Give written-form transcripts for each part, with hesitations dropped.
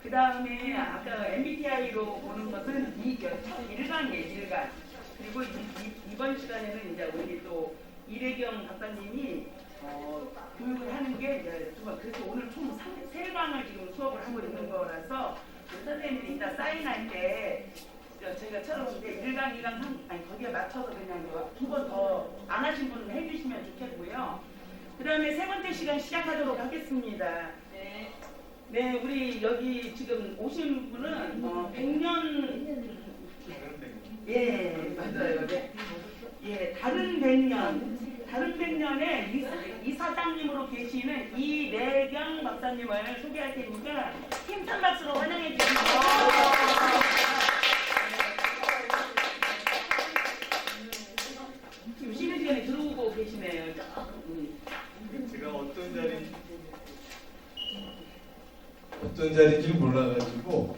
그 다음에 아까 MBTI로 보는 것은 일간. 그리고 이번 시간에는 이제 우리 또 이래경 박사님이 교육을 하는 게 이제 두 번. 그래서 오늘 총 3강을 지금 수업을 하고 있는 거라서 선생님들이 이따 사인할 때 저희가 쳐놓은데 1강, 2강, 3, 아니 거기에 맞춰서 그냥 두 번 더 안 하신 분은 해주시면 좋겠고요. 그 다음에 세 번째 시간 시작하도록 하겠습니다. 네. 네, 우리 여기 지금 오신 분은 100년. 예, 맞아요. 네. 예, 다른 100년에 이사장님으로 계시는 이래경 박사님을 소개할 테니까 힘찬 박수로 환영해 주시죠. 지금 쉬는 시간에 들어오고 계시네요. 제가 어떤 자리인지 몰라가지고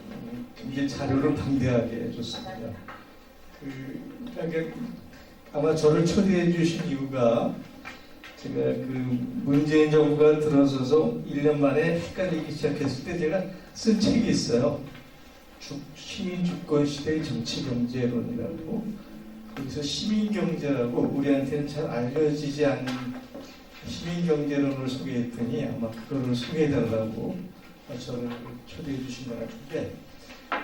이게 자료를 방대하게 해줬습니다. 그러니까 아마 저를 초대해 주신 이유가 제가 문재인 정부가 들어서서 1년 만에 헷갈리기 시작했을 때 제가 쓴 책이 있어요. 시민주권 시대의 정치경제론이라고. 거기서 시민경제라고 우리한테는 잘 알려지지 않는 시민경제론을 소개했더니 아마 그거를 소개해달라고 저를 초대해 주신 것 같은데,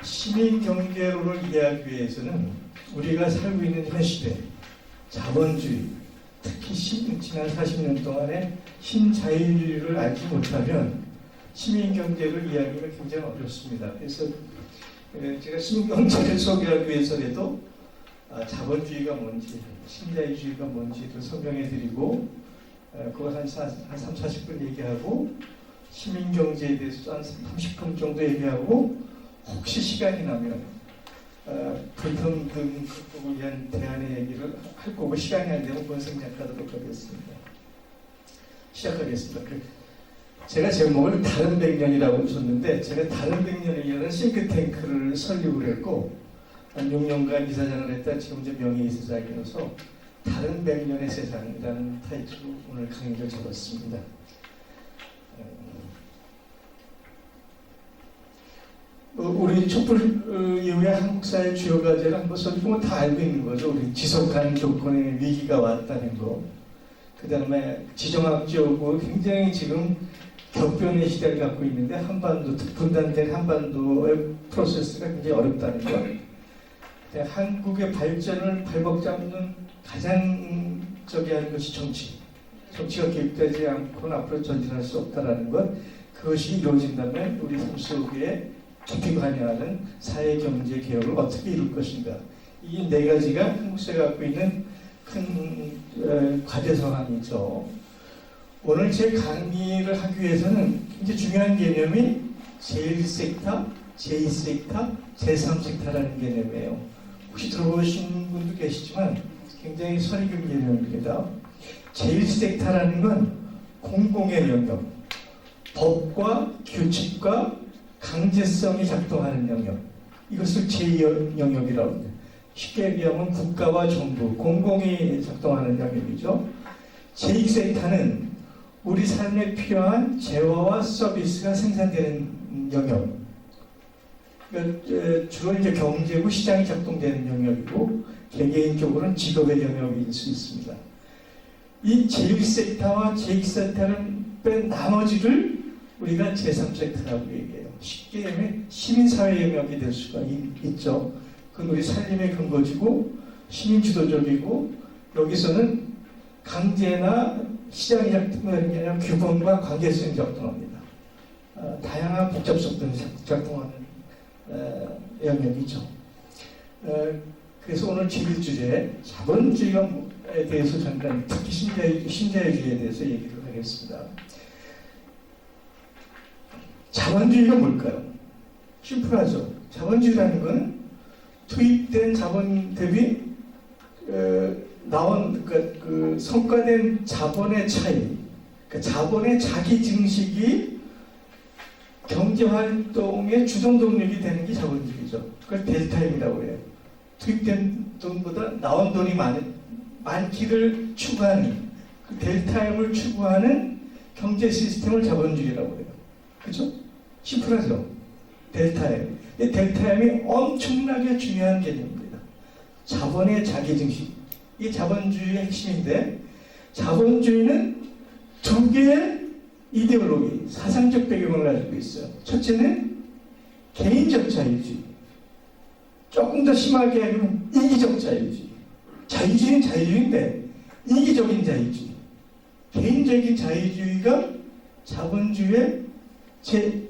시민경제론을 이해하기 위해서는 우리가 살고 있는 현 시대, 자본주의, 특히 지난 40년 동안의 신자유주의를 알지 못하면 시민경제를 이해하기가 굉장히 어렵습니다. 그래서 제가 시민경제를 소개하기 위해서라도 자본주의가 뭔지, 신자유주의가 뭔지를 설명해 드리고, 그거 한 30-40분 얘기하고, 시민경제에 대해서 한 30분 정도 얘기하고, 혹시 시간이 나면 불평등 극복을 위한 대안의 얘기를 할 거고, 시간이 안 되면 그건 생략하도록 하겠습니다. 시작하겠습니다. 제가 제목을 다른 100년이라고 줬는데, 제가 다른 100년이라는 싱크탱크를 설립을 했고 한 6년간 이사장을 했다 지금 이제 명예이사장이어서 다른 100년의 세상이라는 타이틀로 오늘 강의를 잡았습니다. 우리 촛불 이후에 한국사의 주요 과제를 한번 설명을 다 알고 있는 거죠. 우리 지속가능 조건의 위기가 왔다는 거. 그 다음에 지정학적으로 굉장히 지금 격변의 시대를 갖고 있는데 한반도, 분단된 한반도의 프로세스가 굉장히 어렵다는 거. 한국의 발전을 발목 잡는 가장 하는 것이 정치. 정치가 개입되지 않고는 앞으로 전진할 수 없다는 것. 그것이 이루어진다면 우리 삶 속에 깊이 관여하는 사회 경제 개혁을 어떻게 이룰 것인가. 이 네 가지가 한국사가 갖고 있는 큰 과제 사항이죠. 오늘 제 강의를 하기 위해서는 굉장히 중요한 개념이 제1섹터, 제2섹터, 제3섹터라는 개념이에요. 혹시 들어보신 분도 계시지만 굉장히 선입견 개념입니다. 제1섹터라는 건 공공의 영역, 법과 규칙과 강제성이 작동하는 영역, 이것을 제2영역이라고 합니다. 쉽게 얘기하면 국가와 정부, 공공이 작동하는 영역이죠. 제2섹터는 우리 삶에 필요한 재화와 서비스가 생산되는 영역, 그러니까 주로 이제 경제고 시장이 작동되는 영역이고, 개개인적으로는 직업의 영역일 수 있습니다. 이 제1섹터와 제2섹터를 뺀 나머지를 우리가 제3섹터라고 얘기해요. 쉽게 얘기하면 시민사회 영역이 될 수가 있죠. 그건 우리 살림의 근거지고 시민주도적이고, 여기서는 강제나 시장이 작동하는 게 아니라 규범과 관계성이 작동합니다. 다양한 복잡성들이 작동하는 영역이죠. 그래서 오늘 제1주제 자본주의에 대해서 잠깐, 특히 신자유주의에 대해서 얘기를 하겠습니다. 자본주의가 뭘까요? 심플하죠. 자본주의라는 것은 투입된 자본 대비 나온 성과된 자본의 차이, 자본의 자기 증식이 경제활동의 주동 동력이 되는 게 자본주의죠. 그걸 델타임이라고 해요. 투입된 돈보다 나온 돈이 많기를 추구하는, 그 델타임을 추구하는 경제 시스템을 자본주의라고 해요. 그렇죠? 심플하죠? 델타M. 이 델타M이 엄청나게 중요한 개념입니다. 자본의 자기증식. 이게 자본주의의 핵심인데, 자본주의는 두 개의 이데올로기, 사상적 배경을 가지고 있어요. 첫째는 개인적 자유주의. 조금 더 심하게 하면 이기적 자유주의. 자유주의는 자유주의인데 이기적인 자유주의. 개인적인 자유주의가 자본주의의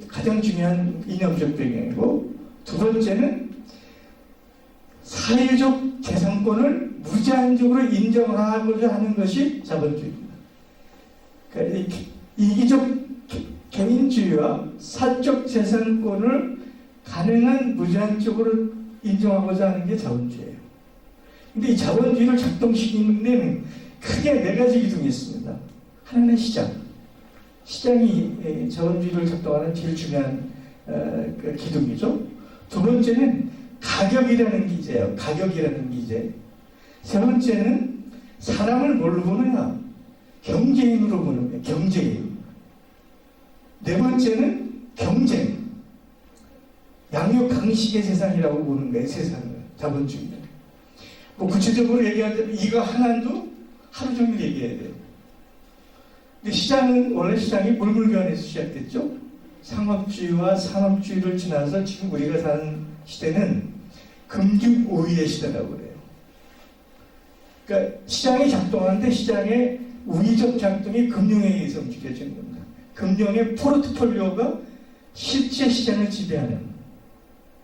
가장 중요한 이념적 배경이고, 두 번째는 사회적 재산권을 무제한적으로 인정하고자 하는 것이 자본주의입니다. 그러니까 이기적 개인주의와 사적 재산권을 가능한 무제한적으로 인정하고자 하는 게 자본주의예요. 근데 이 자본주의를 작동시키는 데는 크게 네 가지 기둥이 있습니다. 하나는 시장. 시장이 자본주의를 작동하는 제일 중요한 기둥이죠. 두 번째는 가격이라는 기제예요. 가격이라는 기제. 세 번째는 사람을 뭘로 보느냐? 경제인으로 보는 거예요. 경제인. 네 번째는 경쟁. 양육 강식의 세상이라고 보는 거예요. 세상을. 자본주의는. 뭐 구체적으로 얘기하자면 이거 하나도 하루 종일 얘기해야 돼요. 근데 시장은 원래 시장이 물물교환에서 시작됐죠. 상업주의와 산업주의를 지나서 지금 우리가 사는 시대는 금융 우위의 시대라고 그래요. 그러니까 시장이 작동하는데 시장의 우위적 작동이 금융에 의해서 움직여지는 겁니다. 금융의 포트폴리오가 실제 시장을 지배하는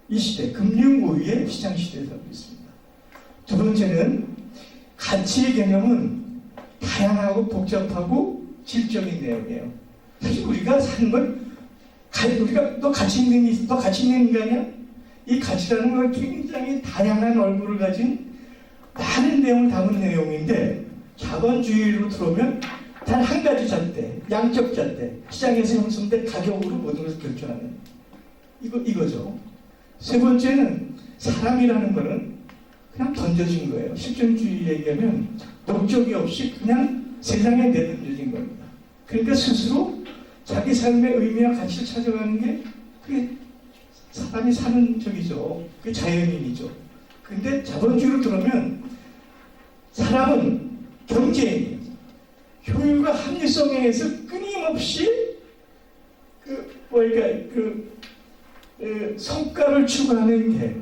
이 시대, 금융 우위의 시장 시대에 살고 있습니다. 두 번째는 가치의 개념은 다양하고 복잡하고 질적인 내용이에요. 사실 우리가 사는 건 우리가 너 가치 있는 인간이야? 이 가치라는 건 굉장히 다양한 얼굴을 가진 많은 내용을 담은 내용인데, 자본주의로 들어오면 단 한 가지 잣대, 양적 잣대, 시장에서 형성된 가격으로 모든 것을 결정하는 이거죠. 세 번째는 사람이라는 거는 그냥 던져진 거예요. 실존주의 얘기하면 목적이 없이 그냥 세상에 내던져진 겁니다. 그러니까 스스로 자기 삶의 의미와 가치를 찾아가는 게 그게 사람이 사는 적이죠. 그게 자연인이죠. 근데 자본주의로 들어오면 사람은 경제인이 효율과 합리성에 의해서 끊임없이 성과를 추구하는 게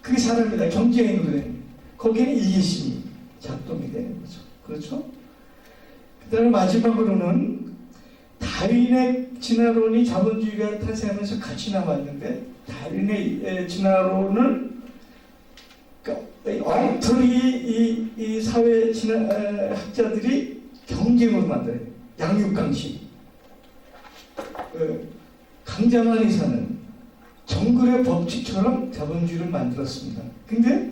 그게 사람이다. 경제인으로 되는 거기에는 이기심이 작동이 되는 거죠. 그렇죠? 그 다음에 마지막으로는 다윈의 진화론이 자본주의가 탄생하면서 같이 남았는데, 다윈의 진화론을 엉터리 이 사회 학자들이 경쟁으로 만들어요. 양육강식. 강자만이 사는 정글의 법칙처럼 자본주의를 만들었습니다. 근데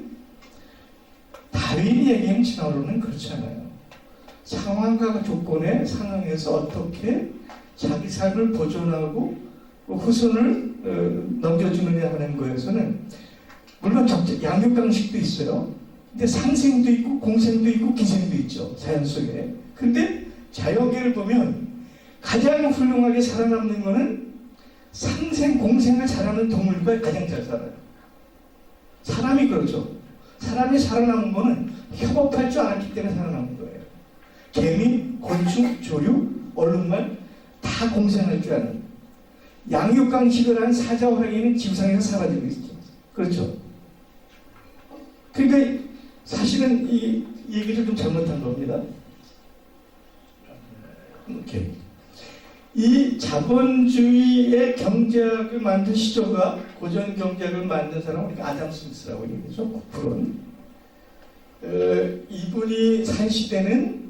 다윈이 얘기한 진화론은 그렇지 않아요. 상황과 조건에 상응해서 어떻게 자기 삶을 보존하고 후손을 넘겨주느냐 하는 거에서는 물론 양육강식도 있어요. 근데 상생도 있고 공생도 있고 기생도 있죠. 자연 속에. 근데 자연계를 보면 가장 훌륭하게 살아남는 거는 상생, 공생을 잘하는 동물과 가장 잘 살아요. 사람이 그렇죠. 사람이 살아남은 거는 협업할 줄 알았기 때문에 살아남은 거예요. 개미, 곤충, 조류, 얼룩말 다 공생할 줄 아는. 양육강식을 한 사자호랑이는 지구상에서 사라지고 있죠. 그렇죠. 그러니까 사실은 이 얘기를 좀 잘못한 겁니다. 오케이. 이 자본주의의 경제학을 만든 시조가 고전 경제학을 만든 사람은 우리가 아담 스미스라고 얘기하죠. 쿠프론. 이분이 산 시대는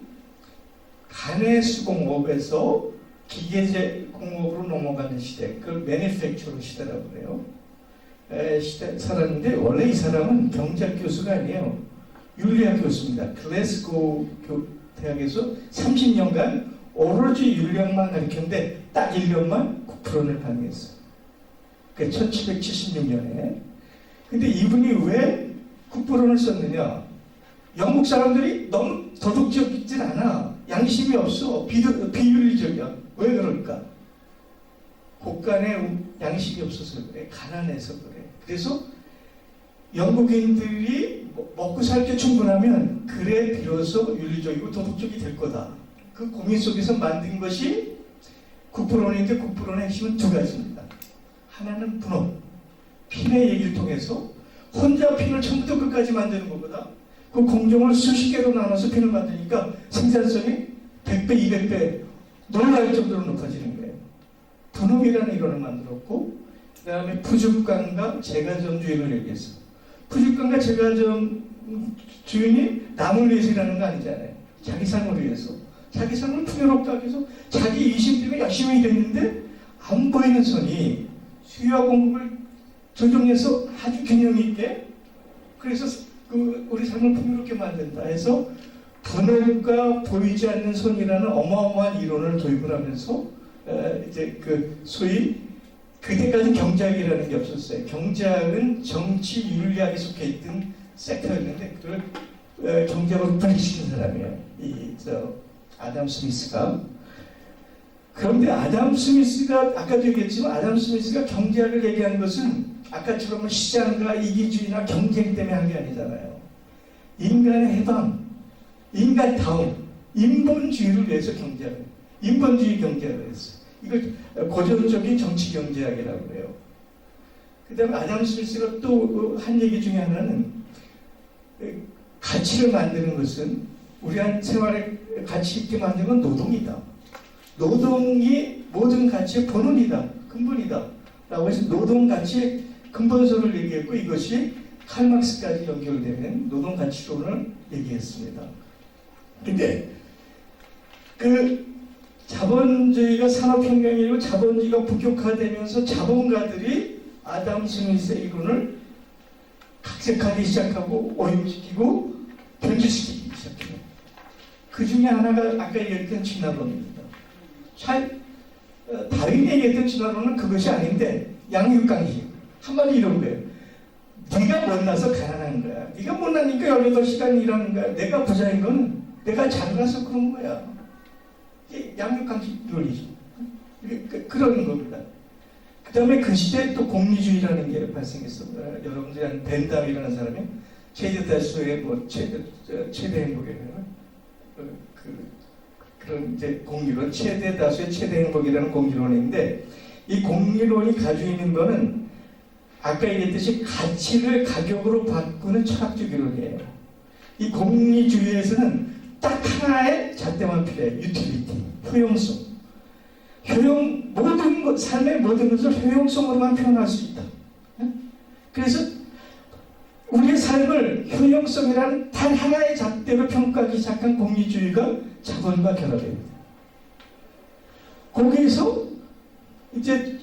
간해수공업에서 기계제 공업으로 넘어가는 시대, 그걸 매니팩처러 시대라고 그래요. 시대 살았는데 원래 이 사람은 경제학 교수가 아니에요. 윤리학 교수입니다. 글래스고 대학에서 30년간 오로지 윤리학만 가르쳤는데 딱 1년만 쿠프론을 강의했어요. 그 1776년에. 근데 이분이 왜 쿠프론을 썼느냐? 영국 사람들이 너무 도덕적이진 않아. 양심이 없어. 비윤리적이야. 왜 그럴까? 곳간에 양식이 없어서 그래. 가난해서 그래. 그래서 영국인들이 먹고 살 게 충분하면 그래 비로소 윤리적이고 도덕적이 될 거다. 그 고민 속에서 만든 것이 국부론인데 국부론의 핵심은 두 가지입니다. 하나는 분업, 핀의 얘기를 통해서 혼자 핀을 처음부터 끝까지 만드는 것보다 그 공정을 수십 개로 나눠서 핀을 만드니까 생산성이 100배, 200배 놀랄 정도로 높아지는 거예요. 분업이라는 이론을 만들었고 그 다음에 푸주간과 제가점주의를 얘기했어. 푸주간과 제가점 주인이 남을 위해서 일하는 거 아니잖아요. 자기 삶을 위해서. 자기 삶을 풍요롭게 하기 위해서 자기 이심 때문에 열심히 일했는데 안 보이는 선이 수요와 공급을 조정해서 아주 균형 있게 그래서 우리 삶을 풍요롭게 만든다 해서 분업과 보이지 않는 선이라는 어마어마한 이론을 도입을 하면서 이제 그 소위 그때까지 경제학이라는 게 없었어요. 경제학은 정치 윤리학에 속해 있던 섹터였는데 그걸 경제학으로 분리시킨 사람이에요. 아담 스미스가. 그런데 아담 스미스가 아까도 얘기했지만 아담 스미스가 경제학을 얘기한 것은 아까처럼 시장과 이기주의나 경쟁 때문에 한 게 아니잖아요. 인간의 해방, 인간다움, 인본주의를 위해서 경제학을, 인본주의 경제학을 했어요. 이걸 고전적인 정치 경제학이라고 해요. 그 다음에 아담 스미스가 또 한 얘기 중에 하나는 가치를 만드는 것은 우리 한 생활에 가치 있게 만드는 건 노동이다. 노동이 모든 가치의 본원이다. 근본이다. 라고 해서 노동 가치의 근본소를 얘기했고 이것이 칼막스까지 연결되는 노동 가치론을 얘기했습니다. 근데 그 자본주의가 산업혁명이고 자본주의가 본격화되면서 자본가들이 아담 스미스의 이론을 각색하기 시작하고 오염시키고 변질시키기 시작해요. 그 중에 하나가 아까 얘기했던 진화론입니다. 다윈이 얘기했던 진화론은 그것이 아닌데 양육강식. 한마디 이런 거예요. 네가 못나서 가난한 거야. 네가 못나니까 18시간 일하는 거야. 내가 부자인 건 내가 잘나서 그런 거야. 이게 양육강식 논리죠. 그런 겁니다. 그 다음에 그 시대에 또 공리주의라는 게 발생했어요. 여러분들이 아는 벤담이라는 사람이 최대 다수의 최대 행복이라는 그런 이제 공리론, 최대 다수의 최대 행복이라는 공리론인데 이 공리론이 가지고 있는 거는 아까 얘기했듯이 가치를 가격으로 바꾸는 철학적 이론이에요. 이 공리주의에서는 딱 하나의 잣대만 필요해요. 유틸리티, 효용성. 모든 것, 삶의 모든 것을 효용성으로만 표현할 수 있다. 그래서 우리의 삶을 효용성이라는 단 하나의 잣대로 평가하기 시작한 공리주의가 자본과 결합됩니다. 거기에서 이제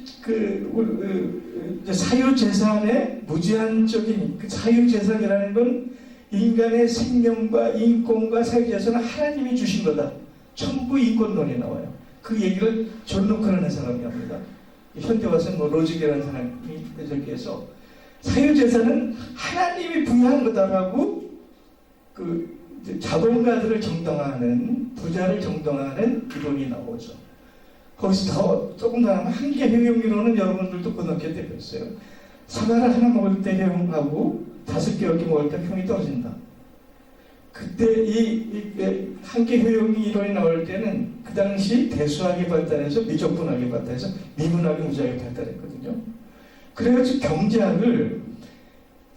사유재산의 무제한적인 그 사유재산이라는 건 인간의 생명과 인권과 사유재산을 하나님이 주신 거다. 천부인권론이 나와요. 그 얘기를 존 로크라는 사람이 합니다. 현대 와서는 로즈게라는 사람이 저기에서 사유재산은 하나님이 부여한 거다라고 그 자본가들을 정당화하는 부자를 정당화하는 이론이 나오죠. 거기서 조금 더 하면 한계 효용 이론은 여러분들도 고등학교 때 배웠어요. 사과를 하나 먹을 때 효용하고 5개, 10개 먹을 때 효용이 떨어진다. 그때 이 한계 효용이 이론이 나올 때는 그 당시 대수학이 발달해서 미적분학이 발달해서 미분학이 무지하게 발달했거든요. 그래가지고 경제학을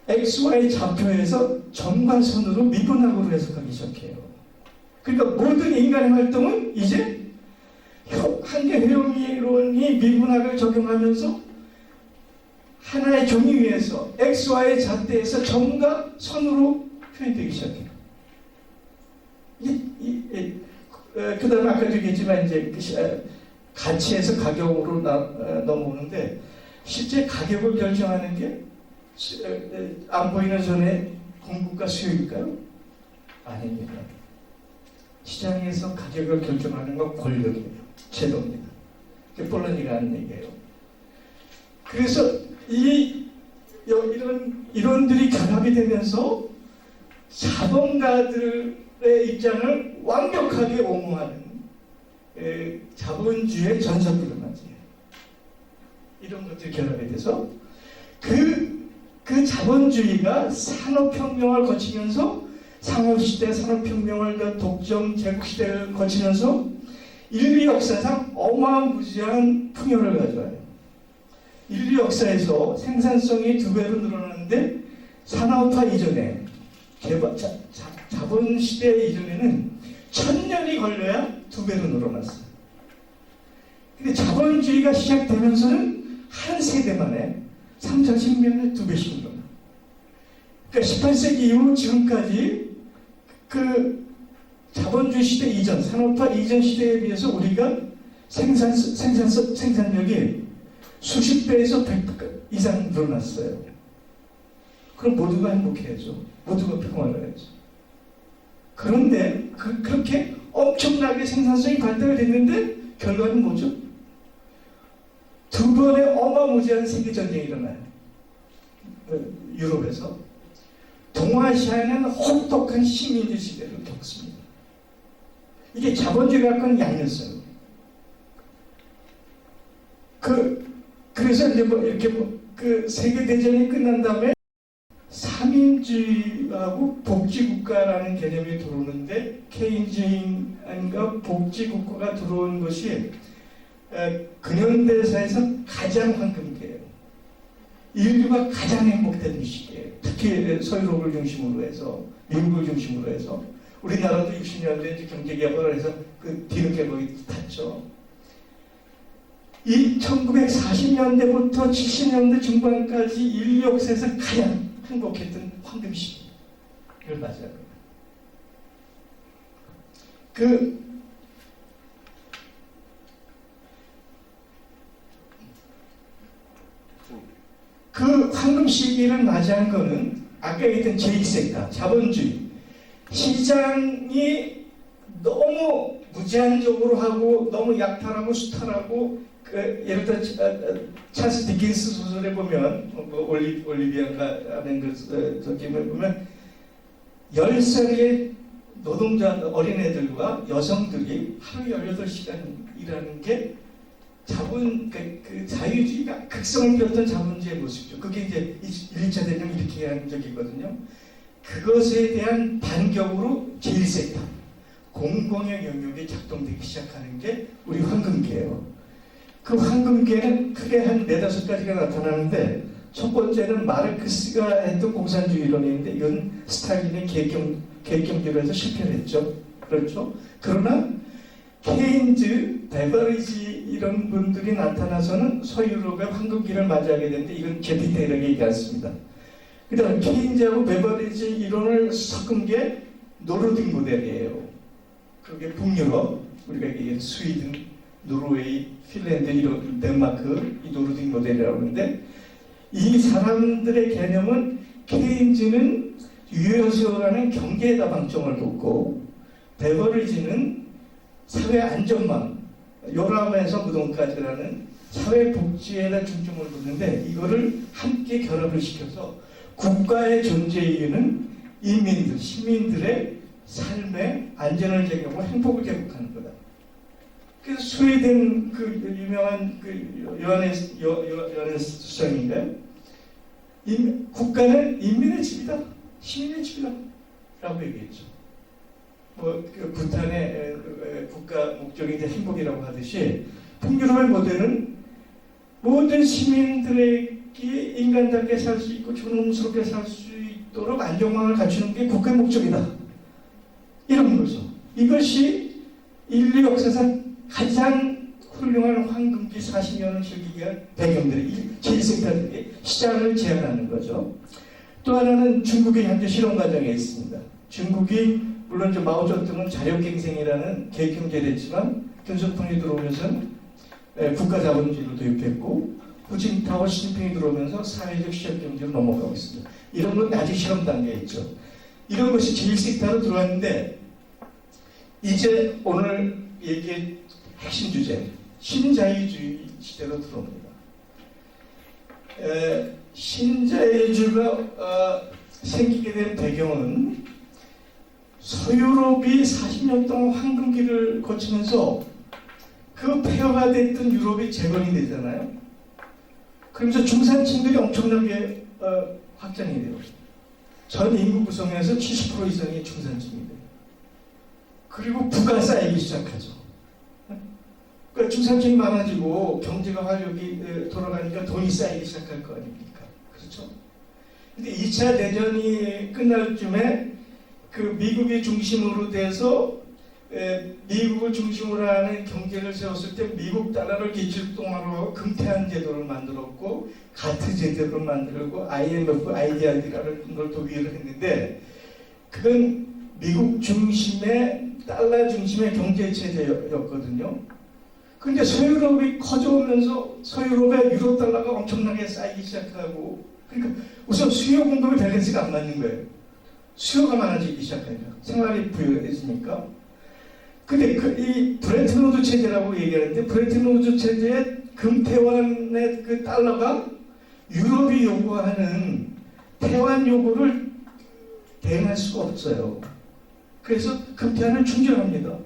XY 좌표에서 점과 선으로 미분학으로 해석하기 시작해요. 그러니까 모든 인간의 활동은 이제 한계 효용이론이 미분학을 적용하면서 하나의 종이 위에서 XY 잣대에서 점과 선으로 표현되기 시작해요. 그 다음에 아까 얘기했지만 이제 가치에서 가격으로 넘어오는데 실제 가격을 결정하는 게 안 보이는 손의 공급과 수요일까요? 아닙니다. 시장에서 가격을 결정하는 건 권력이에요. 제도입니다. 그게 폴런이가 하는 얘기예요. 그래서 이런 이론들이 결합이 되면서 자본가들의 입장을 완벽하게 옹호하는 자본주의의 전성기를 맞이해요. 이런 것들이 결합이 돼서 그 자본주의가 산업혁명을 거치면서 상업시대 산업혁명을 그 독점 제국시대를 거치면서 인류 역사상 어마무지한 풍요를 가져와요. 인류 역사에서 생산성이 2배로 늘어났는데 산업화 이전에 자본시대 이전에는 1000년이 걸려야 2배로 늘어났어요. 근데 자본주의가 시작되면서는 한 세대 만에 3, 40년에 2배씩 늘어나. 그러니까 18세기 이후 지금까지 그 자본주의 시대 이전, 산업화 이전 시대에 비해서 우리가 생산력이 수십 배에서 100배 이상 늘어났어요. 그럼 모두가 행복해야죠. 모두가 평화를 해야죠. 그런데 그렇게 엄청나게 생산성이 발달됐는데 결과는 뭐죠? 2번의 어마무지한 세계전쟁이 일어나요. 유럽에서. 동아시아에는 혹독한 식민지 시대를 겪습니다. 이게 자본주의가 갖고 있는 양면성. 그래서 이제 이렇게 그 세계대전이 끝난 다음에 삼인주의하고 복지국가라는 개념이 들어오는데 케인즈인과 복지국가가 들어온 것이 근현대사에서 가장 황금기예요. 인류가 가장 행복했던 시기예요. 특히 서유럽을 중심으로 해서 미국을 중심으로 해서 우리나라도 60년대 경제개발을 해서 그 뒤늦게 탔죠. 이 1940년대부터 70년대 중반까지 인류 역사에서 가장 행복했던 황금 시기를 맞아요. 그 황금 시기를 맞이한 거는 아까 얘기했던 제2섹터, 자본주의. 시장이 너무 무제한적으로 하고 너무 약탈하고 수탈하고 예를 들어 찰스 디킨스 소설에 보면 올리비아가 하는 그 저기 보면 10살의 노동자 어린애들과 여성들이 하루 18시간 일하는 게 그 자유주의가 극성을 폈던 자본주의의 모습이죠. 그게 이제 1, 2차 대전 이렇게 한 적이거든요. 그것에 대한 반격으로 제1섹터, 공공의 영역이 작동되기 시작하는 게 우리 황금기예요. 그 황금기에는 크게 한 4-5가지가 나타나는데 첫 번째는 마르크스가 했던 공산주의 이론인데 이건 스탈린의 계획경제로 해서 실패를 했죠. 그렇죠? 그러나 케인즈, 베버리지 이런 분들이 나타나서는 서유럽의 황금기를 맞이하게 되는데 이건 제 디테일하게 얘기 않습니다. 그 다음 케인즈하고 베버리지 이론을 섞은 게 노르딕 모델이에요. 그게 북유럽, 우리가 얘기한 스위든, 노르웨이, 핀란드, 이런 덴마크, 이 노르딕 모델이라고 하는데 이 사람들의 개념은 케인즈는 유효수요라는 경제에다 방점을 뒀고 베버리지는 사회 안전망, 요람에서 무덤까지라는 사회 복지에다 중점을 뒀는데 이거를 함께 결합을 시켜서 국가의 존재 이유는 인민들, 시민들의 삶의 안전을 제공하고 행복을 제공하는 거다. 그래서 스웨덴 그 유명한 그 요하네스성인가요? 국가는 인민의 집이다, 시민의 집이다 라고 얘기했죠. 그 부탄의 국가 목적이 이제 행복이라고 하듯이 북유럽의 모델은 모든 시민들에게 인간답게 살 수 있고 존엄스럽게 살 수 있도록 안정망을 갖추는 게 국가의 목적이다. 이런 거죠. 이것이 인류 역사상 가장 훌륭한 황금기 40년을 즐기기 위한 배경들이 제1섹터들이 시장을 제한하는 거죠. 또 하나는 중국의 현재 실험 과정에 있습니다. 중국이 물론 이제 마오쩌둥은 자력갱생이라는 계획경제를 했지만 김정통이 들어오면서는 국가 자본주의를 도입했고 후진타오 시진핑이 들어오면서 사회적 시장경제로 넘어가고 있습니다. 이런 건 아직 실험 단계에 있죠. 이런 것이 제1섹터로 들어왔는데 이제 오늘 얘기의 핵심 주제 신자유주의 시대로 들어옵니다. 신자유주의가 생기게 된 배경은 서유럽이 40년 동안 황금기를 거치면서 그 폐허가 됐던 유럽이 재건이 되잖아요. 그러면서 중산층들이 엄청나게 확장이 돼요. 전 인구 구성에서 70% 이상이 중산층이 돼요. 그리고 부가 쌓이기 시작하죠. 그러니까 중산층이 많아지고 경제가 활력이 돌아가니까 돈이 쌓이기 시작할 거 아닙니까? 그렇죠? 근데 2차 대전이 끝날 쯤에 그 미국이 중심으로 돼서 미국을 중심으로 하는 경제를 세웠을 때 미국 달러를 기축통화로 금태한 제도를 만들었고 가트 제도를 만들고 IMF, IDR라는 걸 도입을 했는데 그건 미국 중심의 달러 중심의 경제 체제였거든요. 그런데 서유럽이 커져오면서 서유럽의 유로 달러가 엄청나게 쌓이기 시작하고 그러니까 우선 수요 공급의 밸런스가 안 맞는 거예요. 수요가 많아지기 시작하니까 생활이 부유해지니까. 근데 이 브레튼 우드 체제라고 얘기하는데 브레튼 우드 체제의 금태환의 그 달러가 유럽이 요구하는 태환 요구를 대응할 수가 없어요. 그래서 금태환을 충전합니다.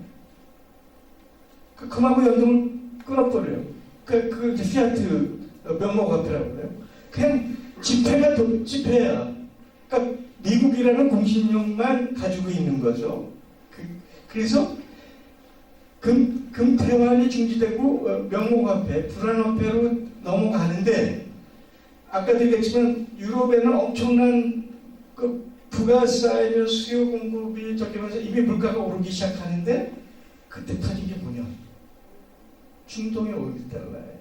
금하고 연동을 끊어버려요. 그 피아트 명목화폐라고 그래요. 그냥 지폐야. 그러니까 미국이라는 공신력만 가지고 있는 거죠. 그래서 금태환이 중지되고 명목화폐, 불안화폐로 넘어가는데 아까도 얘기했지만 유럽에는 엄청난 그 부가 쌓이며 수요 공급이 적용해서 이미 물가가 오르기 시작하는데 그때 터진 게 뭐냐? 중동의 오일 달러예요.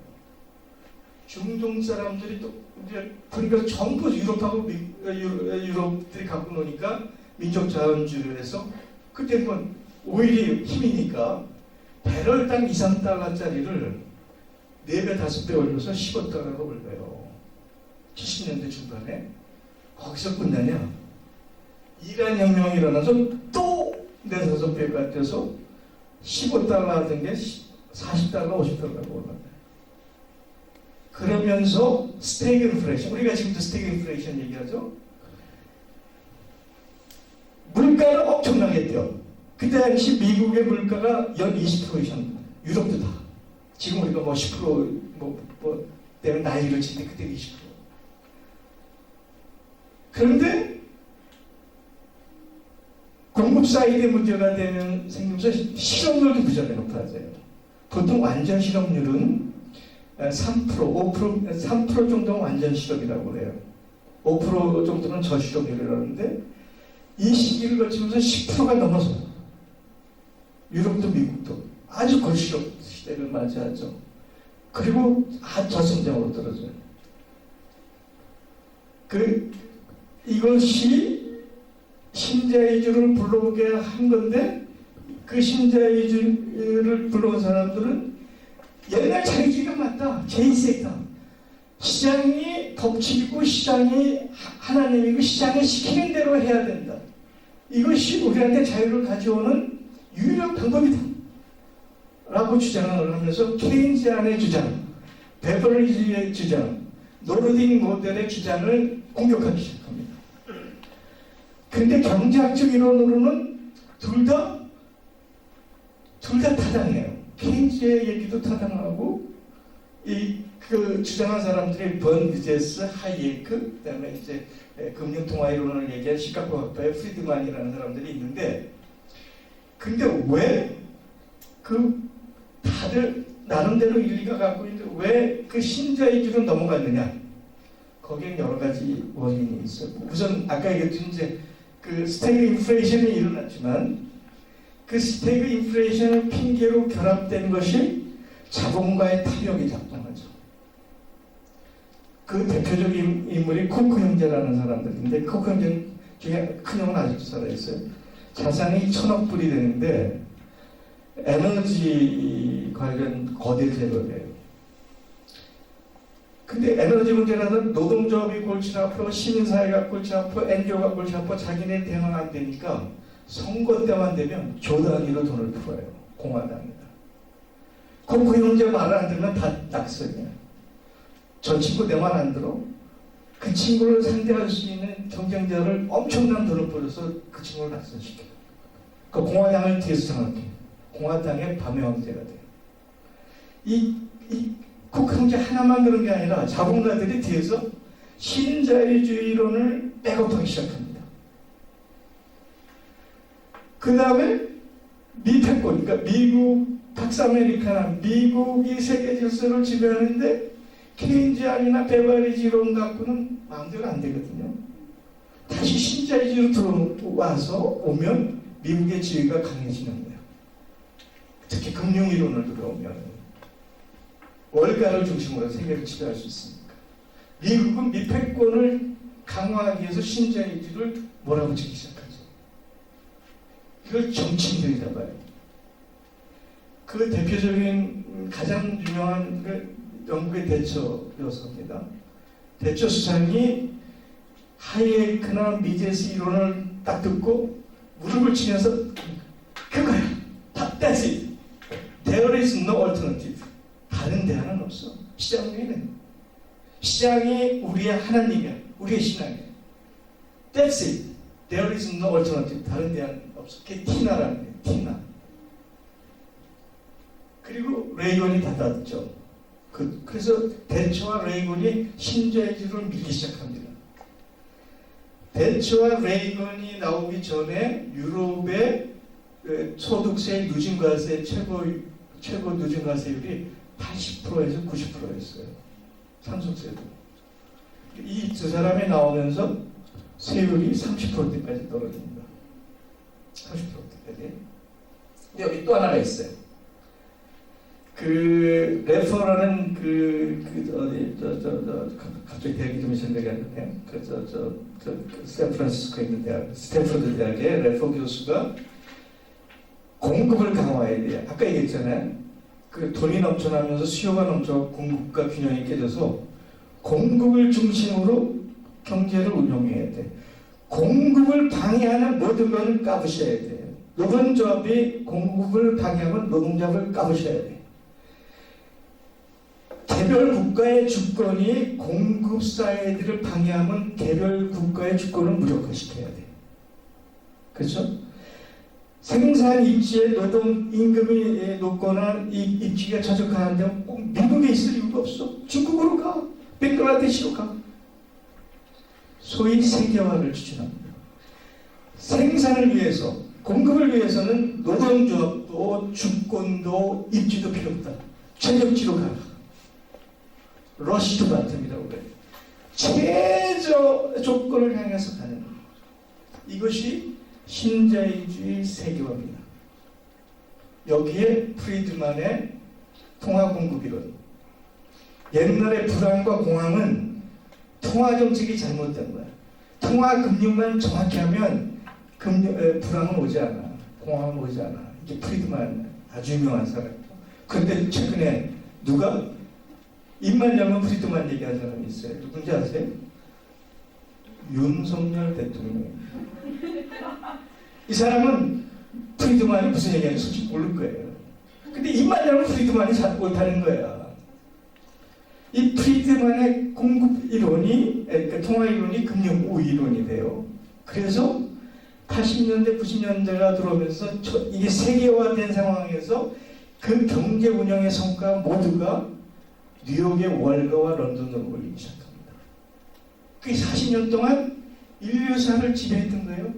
중동 사람들이 또 이제 그러니까 전부 유럽하고 유럽들이 갖고 노니까 민족 자원주의에서 그때 뭐 오일이 힘이니까 배럴당 2, 3달러짜리를 4배, 5배 올려서 15달러로 올려요. 70년대 중반에. 거기서 끝나냐? 이란 혁명이 일어나서 또 4, 5배가 돼서 15달러 하던 게 40달러, 50달러가 올라가요. 그러면서 스태그 인플레이션, 우리가 지금도 스태그 인플레이션 얘기하죠. 물가는 엄청나게 뛰어. 그때 당시 미국의 물가가 연 20% 이상, 유럽도 다. 지금 우리가 뭐 10% 때문에 난리를 치는데 그때 20%. 그런데 공급 사이드에 문제가 생기면서 실업률도 부정에 높아져요. 보통 완전 실업률은 3%, 5%, 3% 정도는 완전 실업이라고 그래요. 5% 정도는 저실업률이라는데 이 시기를 거치면서 10%가 넘어서 유럽도 미국도 아주 고실업 시대를 맞이하죠. 그리고 저성장으로 떨어져요. 이것이 신자유주의를 불러오게 한 건데 그 신자유주의를 불러온 사람들은 옛날 자유주의가 맞다. 제2섹터. 시장이 법칙이고 시장이 하나님이고 시장이 시키는 대로 해야 된다. 이것이 우리한테 자유를 가져오는 유일한 방법이다. 라고 주장을 하면서 케인즈안의 주장, 베버리지의 주장, 노르딕 모델의 주장을 공격하기 시작합니다. 근데 경제학적 이론으로는 둘 다 타당해요. 케인즈의 얘기도 타당하고 그 주장한 사람들이 번드제스, 하이에크, 그다음에 이제 금융통화 이론을 얘기한 시카고 학파의 프리드만이라는 사람들이 있는데, 근데 왜 다들 나름대로 일리가 갖고 있는데 왜 그 신자유주의로 넘어갔느냐? 거기엔 여러 가지 원인이 있어요. 우선 아까 얘기했듯이 이제 그 스태그 인플레이션이 일어났지만 그 스태그 인플레이션을 핑계로 결합된 것이 자본가의 탐욕이 작동하죠. 그 대표적인 인물이 코크 형제라는 사람들인데 코크 형제 중에 큰 형은 아직도 살아있어요. 자산이 1,000억 불이 되는데 에너지 관련 거대 재벌이에요. 근데 에너지 문제라는 노동조합이 골치 아프고 시민사회가 골치 아프고 NGO가 골치 아프고 자기네 대응 안 되니까 선거 때만 되면 조 단위로 돈을 풀어요. 공화당에다. 코크 형제 말을 안 들으면 다 낙선이야. 저 친구 내 말 안 들어? 그 친구를 상대할 수 있는 경쟁자를 엄청난 돈을 벌여서 그 친구를 낙선시켜요. 그 공화당을 뒤에서 장악해요. 공화당의 밤의 황제가 돼요. 쿡 형제 하나만 그런 게 아니라 자본가들이 뒤에서 신자유주의론을 백업하기 시작합니다. 그 다음에 미패권, 그러니까 미국, 박사메리카나 미국이 세계 질서를 지배하는데 케인지안이나 베바리지론 갖고는 마음대로 안 되거든요. 다시 신자유주의로 들어와서 오면 미국의 지위가 강해지는 거예요. 특히 금융이론을 들어오면 월가를 중심으로 세계를 지배할 수 있으니까. 미국은 미패권을 강화하기 위해서 신자유주의를 몰아붙이기 시작하죠. 이걸 정치인들이 잡아요. 그 대표적인 가장 유명한 그 영국의 대처 여사입니다. 대처 수상이 하이에크나 미제스 이론을 딱 듣고 무릎을 치면서 그거야. That's it. There is no alternative. 다른 대안은 없어. 시장 위에는. 시장이 우리의 하나님이야. 우리의 신앙이야. That's it. There is no alternative. 다른 대안은 없어. 그게 티나라는 거예요. 티나. 그리고 레이건이 닫았죠. 그래서 대처와 레이건이 신자유주의를 밀기 시작합니다. 대처와 레이건이 나오기 전에 유럽의 소득세 누진과세 최고 누진과세율이 80%에서 90%였어요. 상속세도. 이 두 사람이 나오면서 세율이 30%대까지 떨어집니다. 30%대까지. 여기 또 하나가 있어요. 그 레퍼라는 갑자기 대학 이름이 생각이 안 나네요. 샌프란시스코에 있는 대학, 스탠퍼드 대학의 레퍼 교수가 공급을 강화해야 돼요. 아까 얘기했잖아요. 그 돈이 넘쳐나면서 수요가 넘쳐 공급과 균형이 깨져서 공급을 중심으로 경제를 운영해야 돼. 공급을 방해하는 모든 것을 까부셔야 돼요. 노동조합이 공급을 방해하면 노동조합을 까부셔야 돼. 개별 국가의 주권이 공급 사이드를 방해하면 개별 국가의 주권을 무력화시켜야 돼. 그렇죠? 생산 입지에 노동 임금이 높거나 입지가 저속하는데 꼭 미국에 있을 이유가 없어. 중국으로 가. 벵글라데시로 가. 소위 세계화를 추진합니다. 생산을 위해서, 공급을 위해서는 노동조합도 주권도 입지도 필요 없다. 최적지로 가라. 러시 투 바텀이라고 그래요. 최저 조건을 향해서 가는 거예요. 이것이 신자유주의 세계화입니다. 여기에 프리드만의 통화공급이론. 옛날에 불황과 공황은 통화정책이 잘못된 거야. 통화금융만 정확히 하면 불황은 오지 않아. 공황은 오지 않아. 이게 프리드만 아주 유명한 사람이죠. 그런데 최근에 누가 입만 열면 프리드만 얘기하는 사람이 있어요. 누군지 아세요? 윤석열 대통령. 이 사람은 프리드만이 무슨 얘기하는지 솔직히 모를 거예요. 근데 입만 열면 프리드만이 자꾸 옳다는 거야. 이 프리드만의 공급 이론이, 그러니까 통화 이론이 금융 우위 이론이 돼요. 그래서 80년대, 90년대가 들어오면서 이게 세계화된 상황에서 그 경제 운영의 성과 모두가 뉴욕의 월가와 런던으로 올리기 시작합니다. 그게 40년 동안 인류사를 지배했던 거예요.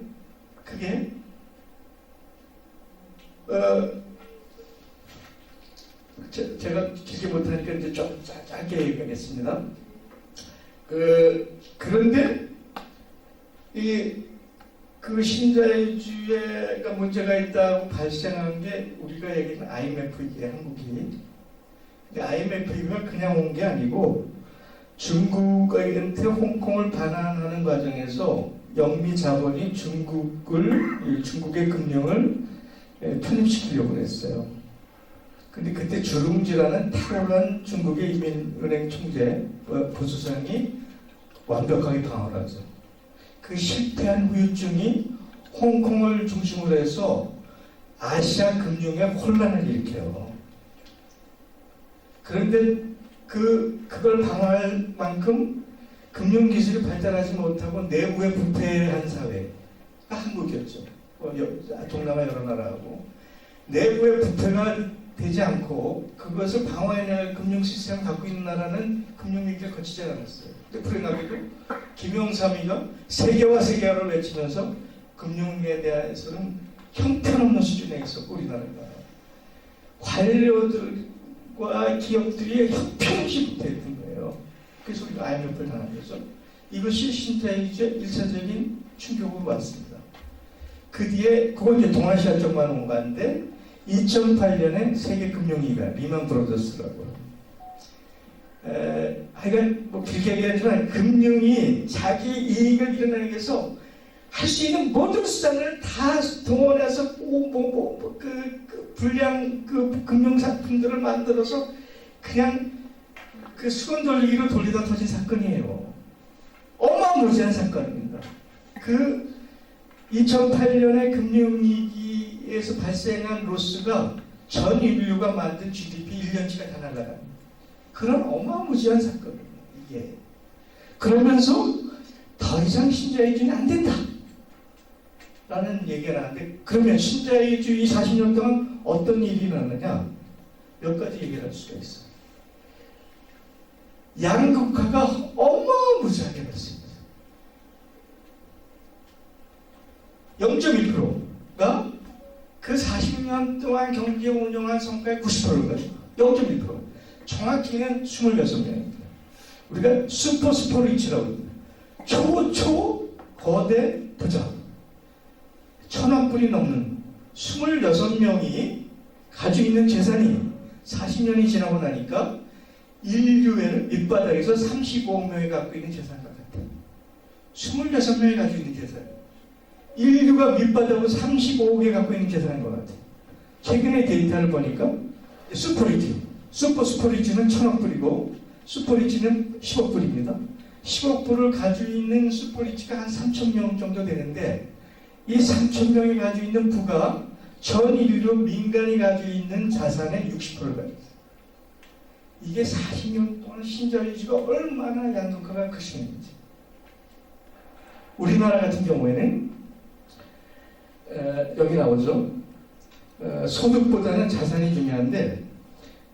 그게 제가 길게 못하니까 이제 좀 짧게 얘기하겠습니다. 그런데 그 신자유주의가 문제가 있다고 발생한 게 우리가 얘기하는 IMF이에요, 한국이. 근데 IMF가 그냥 온 게 아니고 중국한테 홍콩을 반환하는 과정에서 영미 자본이 중국의 금융을 편입시키려고 했어요. 근데 그때 주룽지라는 탁월한 중국의 이민은행 총재 보수상이 완벽하게 방어를 하죠. 그 실패한 후유증이 홍콩을 중심으로 해서 아시아 금융에 혼란을 일으켜요. 그런데 그걸 방어할 만큼 금융기술이 발달하지 못하고 내부에 부패한 사회가 한국이었죠. 동남아 여러 나라하고 내부의 부패가 되지 않고 그것을 방어해낼 금융 시스템을 갖고 있는 나라는 금융위기를 거치지 않았어요. 근데 불행하게도 김영삼이가 세계화 세계화를 외치면서 금융에 대해서는 형편없는 수준에 있었고 우리나라가 관료들과 기업들이 형편없이 붙어있던 거예요. 그래서 우리가 IMF를 당한 거죠. 이것이 신자유주의 1차적인 충격으로 왔습니다. 그 뒤에 그건 이제 동아시아 쪽만 온 건데 2008년에 세계 금융위기가 리만 브로더스라고 하여간 뭐 길게 얘기하지만 금융이 자기 이익을 이뤄내기 위해서 할 수 있는 모든 수단을 다 동원해서 그 불량 그 금융 상품들을 만들어서 그냥 그 수건 돌리기로 돌리다 터진 사건이에요. 어마무시한 사건입니다. 그 2008년에 금융위기에서 발생한 로스가 전 인류가 만든 GDP 1년치가 다 날아가는 그런 어마무시한 사건입니다. 이게 그러면서 더 이상 신자유주의는 안 된다 라는 얘기가 나왔는데 그러면 신자유주의 40년 동안 어떤 일이 일어나느냐 몇 가지 얘기를 할 수가 있어요. 양극화가 어마무시하게 됐습니다. 0.1%가 그 40년 동안 경제 운영한 성과의 90%를 가지고 0.1%. 정확히는 26명입니다. 우리가 슈퍼리치라고 합니다. 거대 부자 1,000억 불이 넘는 26명이 가지고 있는 재산이 40년이 지나고 나니까 인류의 밑바닥에서 35억 명이 갖고 있는 재산과 같아요. 26명이 가지고 있는 재산. 인류가 밑바닥으로 35억이 갖고 있는 재산인 것 같아요. 최근에 데이터를 보니까 슈퍼리치는 1,000억 불이고 슈퍼리치는 10억 불입니다. 10억 불을 가지고 있는 슈퍼리치가 한 3,000명 정도 되는데 이 3,000명이 가지고 있는 부가 전 인류 민간이 가지고 있는 자산의 60%를 가지고 있어요. 이게 40년 동안 신자유주의가 얼마나 양극화가 크시는지. 우리나라 같은 경우에는 여기 나오죠. 소득보다는 자산이 중요한데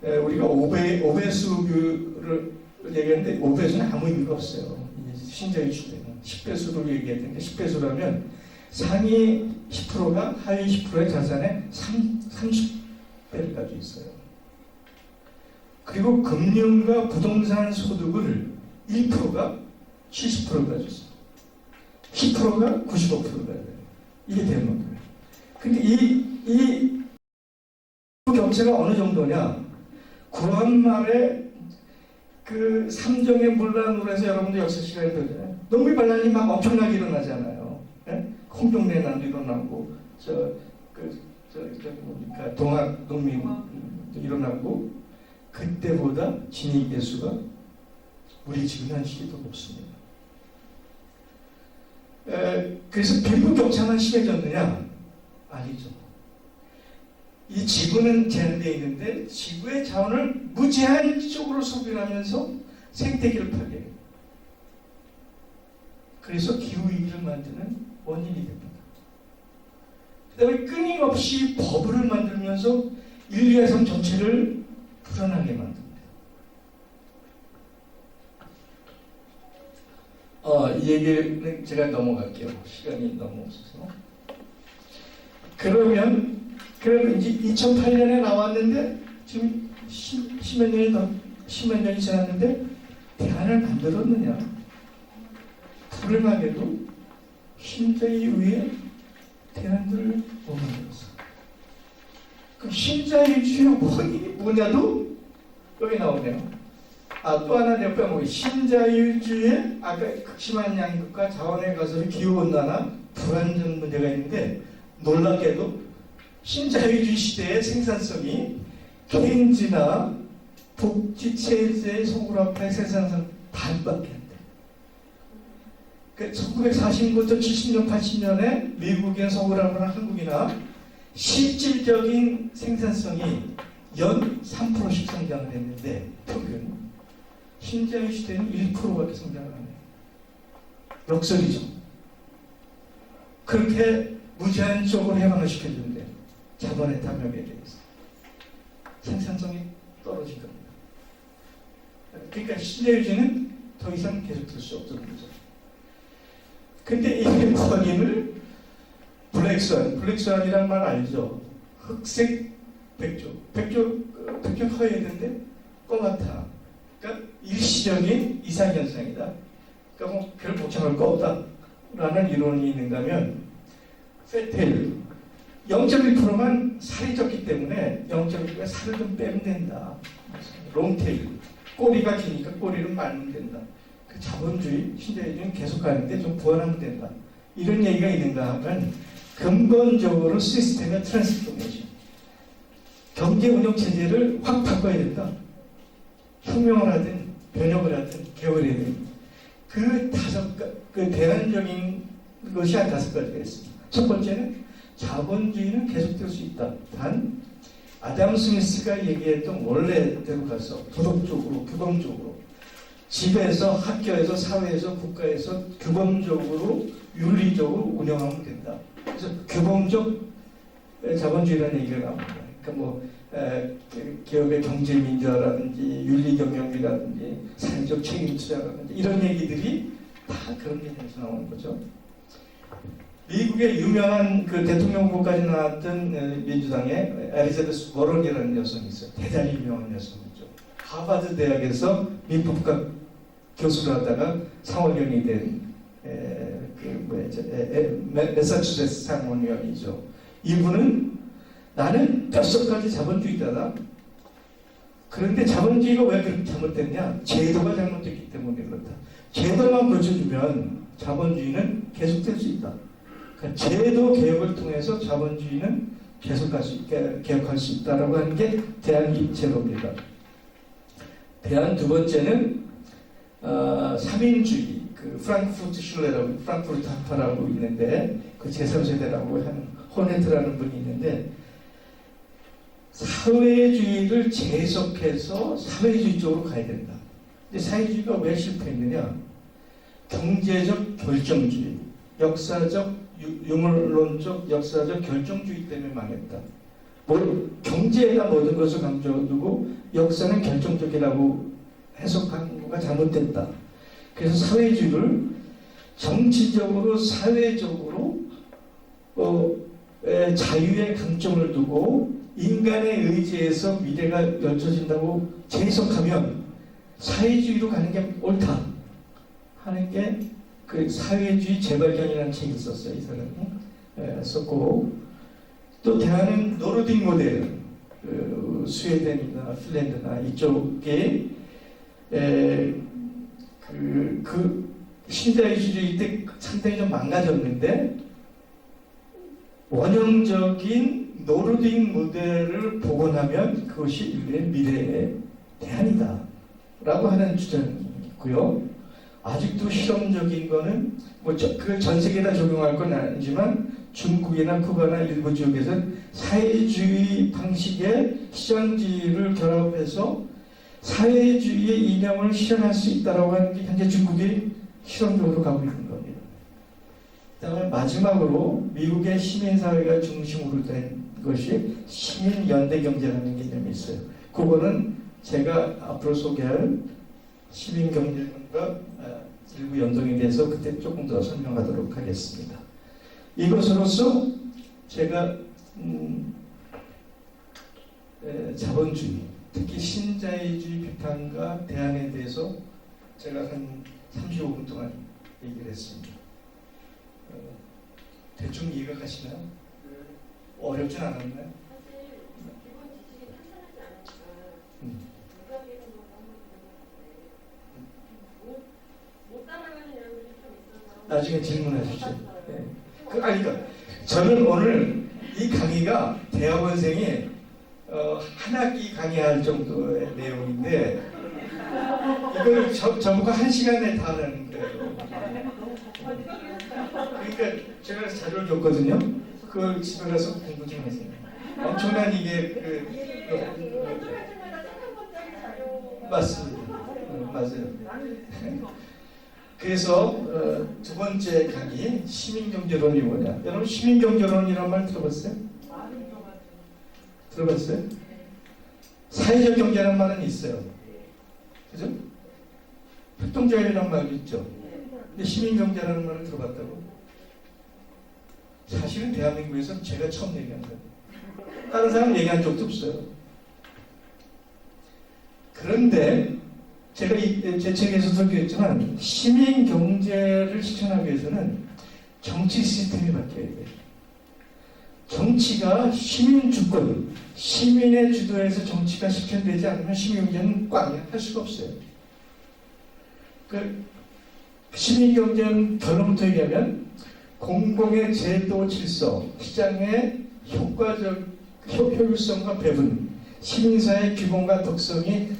우리가 5배수를 얘기하는데 5배수는 아무 의미가 없어요. 신자유주의는 10배수로 얘기했는데 10배수라면 상위 10%가 하위 10%의 자산의 30배를 가지고 있어요. 그리고 금융과 부동산 소득을 1%가 70%를 가지고 있어요. 10%가 95%를 가지고 있어요. 이게 되는 겁니다. 근데 이 격차가 어느 정도냐? 구한말에 그 삼정의 문란으로 해서 여러분들 역사 시간에 배우잖아요. 농민 반란이 막 엄청나게 일어나잖아요. 네? 홍동내난도 일어나고 뭡니까 동학 농민도 일어나고 그때보다 진입 개수가 우리 지금 현실이 더 높습니다. 그래서 빈부 격차만 심해졌느냐? 아니죠. 이 지구는 제한되어 있는데 지구의 자원을 무제한적으로 소비를 하면서 생태계를 파괴해요. 그래서 기후위기를 만드는 원인이 됩니다. 그 다음에 끊임없이 버블을 만들면서 인류의 삶 전체를 불안하게 만듭니다. 이 얘기는 제가 넘어갈게요. 시간이 너무 없어서. 그러면 이제 2008년에 나왔는데 지금 10몇 년이 지났는데 대안을 만들었느냐? 불행하게도 신자유주의의 대안들을 못 만들었어. 그럼 신자유주의 원인이 뭐냐도 여기 나오네요. 또 하나 내가 빼먹은 신자유주의의 아까 극심한 양극화, 자원의 가설이 기후온난화, 불안전 문제가 있는데 놀랍게도 신자유주의 시대의 생산성이 케인즈나 복지체제의 소굴합의 생산성 반밖에 안 돼. 그 1940년부터 70년, 80년에 미국이나 소굴합이나 한국이나 실질적인 생산성이 연 3%씩 성장을 했는데 평균 신자유주의 시대는 1%밖에 성장을 안 해요. 역설이죠. 그렇게 무제한적으로 해방을 시켜주는데 자본의 탐욕에 대해서 생산성이 떨어진 겁니다. 그러니까 신자유주의는 더 이상 계속될 수 없는 거죠. 근데 이 원인을 블랙스완이란 말 알죠? 흑색 백조. 백조 허였는데 꺼같아. 그러니까 일시적인 이상현상이다. 그러니까 뭐 별 복잡할 거 없다라는 이론이 있는가 하면 페텔 0.1%만 살이 쪘기 때문에 0.1%가 살을 좀 빼면 된다. 롱테일 꼬리가 기니까 꼬리를 말면 된다. 그 자본주의, 신자유주의는 계속 가는데 좀 보완하면 된다. 이런 얘기가 있는가 하면 근본적으로 시스템의 트랜스포메이션, 경제 운영 체제를 확 바꿔야 된다. 혁명을 하든 변혁을 하든 개혁을 하든 그 대안적인 것이 한 5가지가 있습니다. 첫 번째는 자본주의는 계속될 수 있다. 단 아담 스미스가 얘기했던 원래대로 가서 도덕적으로, 규범적으로 집에서, 학교에서, 사회에서, 국가에서 규범적으로, 윤리적으로 운영하면 된다. 그래서 규범적 자본주의라는 얘기가 나옵니다. 그러니까 뭐 기업의 경제민주화라든지 윤리경영이라든지 사회적 책임투자라든지 이런 얘기들이 다 그런 개념에서 나오는 거죠. 미국의 유명한 그 대통령 후보까지 나왔던 민주당의 엘리자베스 워런이라는 여성이 있어요. 대단히 유명한 여성이죠. 하버드 대학에서 민법학 교수를 하다가 상원의원이 된 매사추세츠 상원의원이죠. 이분은 나는 뼛속까지 자본주의자다. 그런데 자본주의가 왜 그렇게 잘못됐냐? 제도가 잘못됐기 때문에 그렇다. 제도만 고쳐주면 자본주의는 계속될 수 있다. 그러니까 제도 개혁을 통해서 자본주의는 계속할 수 있게 개혁할 수 있다라고 하는 게 대안 제도입니다. 대안 두 번째는 삼인주의, 그 프랑크푸르트 슐레라고 프랑크푸르트 학파라고 있는데 그 제3세대라고 하는 호네트라는 분이 있는데 사회주의를 재해석해서 사회주의 쪽으로 가야 된다. 근데 사회주의가 왜 실패했느냐? 경제적 결정주의, 역사적 유물론적 역사적 결정주의 때문에 망했다. 경제에다 모든 것을 강조하고 역사는 결정적이라고 해석한 거가 잘못됐다. 그래서 사회주의를 정치적으로 사회적으로 자유의 강점을 두고 인간의 의지에서 미래가 열춰진다고 재해석하면 사회주의로 가는 게 옳다 하는 게 그 사회주의 재발견이라는 책이 있었어요. 이 사람이 썼고 또 대안은 노르딕 모델, 스웨덴이나 핀란드나 이쪽에 그 신자유주의 때 상당히 좀 망가졌는데 원형적인 노르딕 모델을 복원하면 그것이 인류의 미래의 대안이다 라고 하는 주장이 있고요. 아직도 실험적인 거는 그 전 세계에다 적용할 건 아니지만 중국이나 쿠바나 일부 지역에서는 사회주의 방식의 시장주의를 결합해서 사회주의의 이념을 실현할 수 있다고 하는 게 현재 중국이 실험적으로 가고 있는 겁니다. 그다음에 마지막으로 미국의 시민사회가 중심으로 된 것이 시민연대경제라는 개념이 있어요. 그거는 제가 앞으로 소개할 시민경제론과 일부 연동이 돼서 그때 조금 더 설명하도록 하겠습니다. 이것으로서 제가 자본주의, 특히 신자유주의 비판과 대안에 대해서 제가 한 35분 동안 얘기를 했습니다. 대충 이해가 가시나요? 어렵진 않았나요? 사실 기본 지식이 탄탄하지 않으니까 못 따라가는 여러분이 좀 있어서 나중에 질문해 주시죠. 네. 그러니까 저는 오늘 이 강의가 대학원생이 한 학기 강의할 정도의 내용인데 이걸 저보고 1시간에 다 하는 거예요. 그러니까 제가 자료를 줬거든요. 그걸 집에 가서 공부 좀 하세요. 엄청난 이게 맞습니다. 맞아요. 그래서 두 번째 강의 시민경제론이 뭐냐? 여러분 시민경제론이란 말 들어봤어요? 들어봤어요? 사회적 경제라는 말은 있어요. 그죠? 협동조합이라는 말도 있죠. 근데 시민경제라는 말을 들어봤다고? 사실은 대한민국에서 제가 처음 얘기한 거예요. 다른 사람 얘기한 적도 없어요. 그런데 제가 제 책에서도 그랬지만 시민경제를 실천하기 위해서는 정치 시스템이 바뀌어야 돼요. 정치가 시민 주권, 시민의 주도에서 정치가 실현되지 않으면 시민경제는 꽝이야. 할 수가 없어요. 그 시민경제는 결론부터 얘기하면 공공의 제도 질서, 시장의 효율성과 배분, 시민사의 규모과 독성이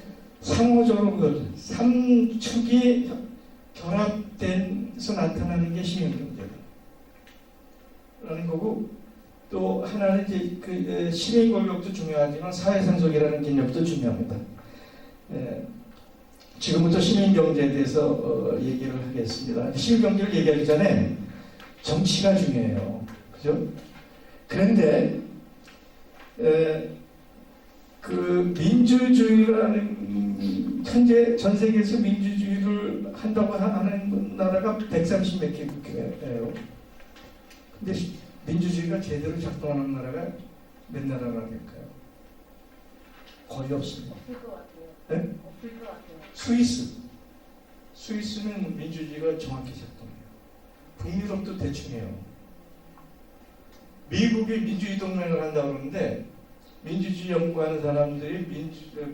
상호적으로 3축이 결합돼서 나타나는 게 시민경제라는 거고, 또 하나는 이제 그 시민 권력도 중요하지만 사회상속이라는 개념도 중요합니다. 지금부터 시민경제에 대해서 얘기를 하겠습니다. 시민경제를 얘기하기 전에 정치가 중요해요. 그죠? 그런데 그 민주주의라는 현재 전 세계에서 민주주의를 한다고 하는 나라가 130 몇 개국이에요. 근데 민주주의가 제대로 작동하는 나라가 몇 나라나 될까요? 거의 없습니다. 없을 것 같아요. 네? 없을 것 같아요. 스위스는 민주주의가 정확히 작동해요. 북유럽도 대충해요. 미국이 민주주의 동맹을 한다고 그러는데 민주주의 연구하는 사람들이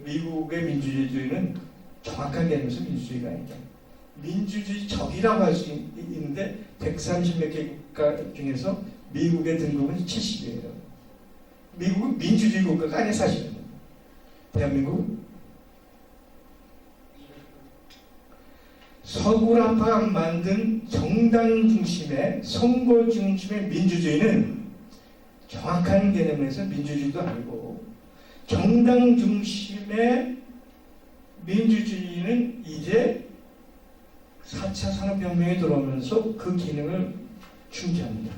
미국의 민주주의는 정확한 개념에서 민주주의가 아니다. 민주주의 적이라고 할 수 있는데 130 몇 개 국가 중에서 미국의 등급은 70이에요. 미국은 민주주의 국가가 아니에요, 사실은. 대한민국은 서구라파가 만든 정당 중심의 선거 중심의 민주주의는 정확한 개념에서 민주주의도 아니고, 정당 중심의 민주주의는 이제 4차 산업혁명에 들어오면서 그 기능을 중지합니다.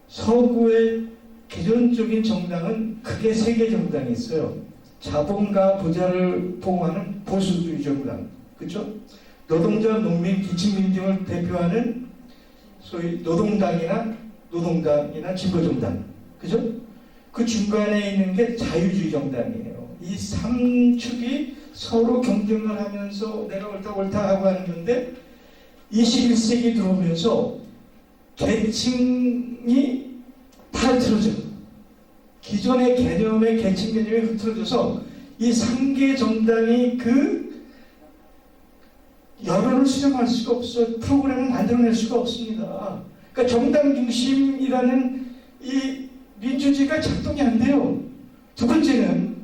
서구의 기존적인 정당은 크게 3개 정당이 있어요. 자본가 부자를 보호하는 보수주의 정당, 그렇죠? 노동자, 농민, 기층민 등을 대표하는 소위 노동당이나 진보정당, 그죠? 그 중간에 있는 게 자유주의 정당이에요. 이 3축이 서로 경쟁을 하면서 내가 옳다 하고 하는 건데, 21세기 들어오면서 계층이 다 흐트러져요. 기존의 개념의 계층 개념이 흐트러져서 이 3개 정당이 그 여론을 수렴할 수가 없어. 프로그램을 만들어낼 수가 없습니다. 그러니까 정당 중심이라는 이 민주주의가 작동이 안 돼요. 두 번째는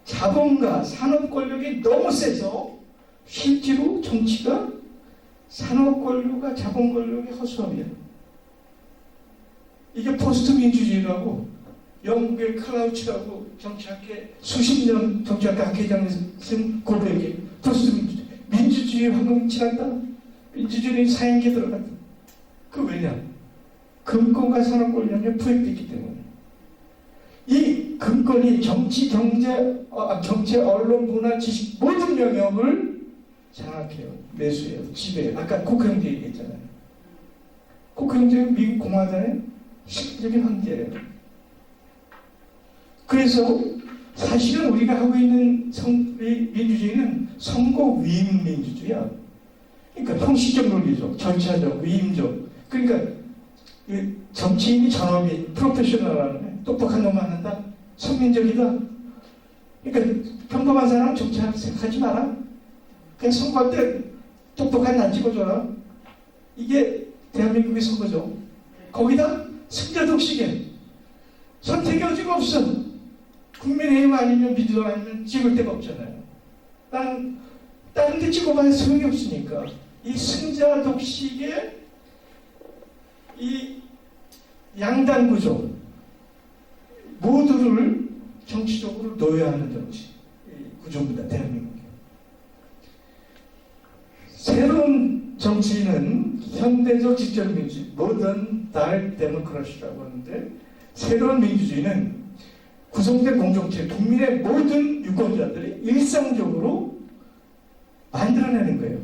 자본가, 산업 권력이 너무 세서 실제로 정치가 산업 권력과 자본 권력의 허수아비예요. 이게 포스트 민주주의라고 영국의 클라우치라고 정치학회 수십 년 정치학회 학회장에서 쓴 고백이 포스트 민주주의. 민주주의 황금 지났다. 민주주의는 사형기에 들어갔다. 그 왜냐? 금권과 산업 권력에 부획됐기 때문에. 이 금권이 정치, 경제, 언론, 문화, 지식 모든 영역을 장악해요. 매수해요. 지배해요. 아까 국회의원도 얘기했잖아요. 국회의원은 미국 공화당의 실질적인 황제예요. 그래서 사실은 우리가 하고 있는 민주주의는 선거 위임 민주주의야. 그러니까 형식적 논리적, 절차적, 위임적. 그러니까 정치인이 전업인, 프로페셔널하네. 똑똑한 놈만 한다. 선민적이다. 그러니까 평범한 사람 정치할 생각하지 마라. 그냥 선거할 때 똑똑한 난 찍어줘라. 이게 대한민국의 선거죠. 거기다 승자 독식에 선택의 여지가 없어. 국민의힘 아니면 민주당 아니면 찍을 데가 없잖아요. 다른 데 찍어봐야 소용이 없으니까. 이 승자 독식에 이 양당 구조 모두를 정치적으로 노예하는 정치 구조입니다. 대한민국이. 새로운 정치는 현대적 직접민주주의, 모던 다이렉트 데모크라시라고 하는데, 새로운 민주주의는 구성된 공동체, 국민의 모든 유권자들이 일상적으로 만들어내는 거예요.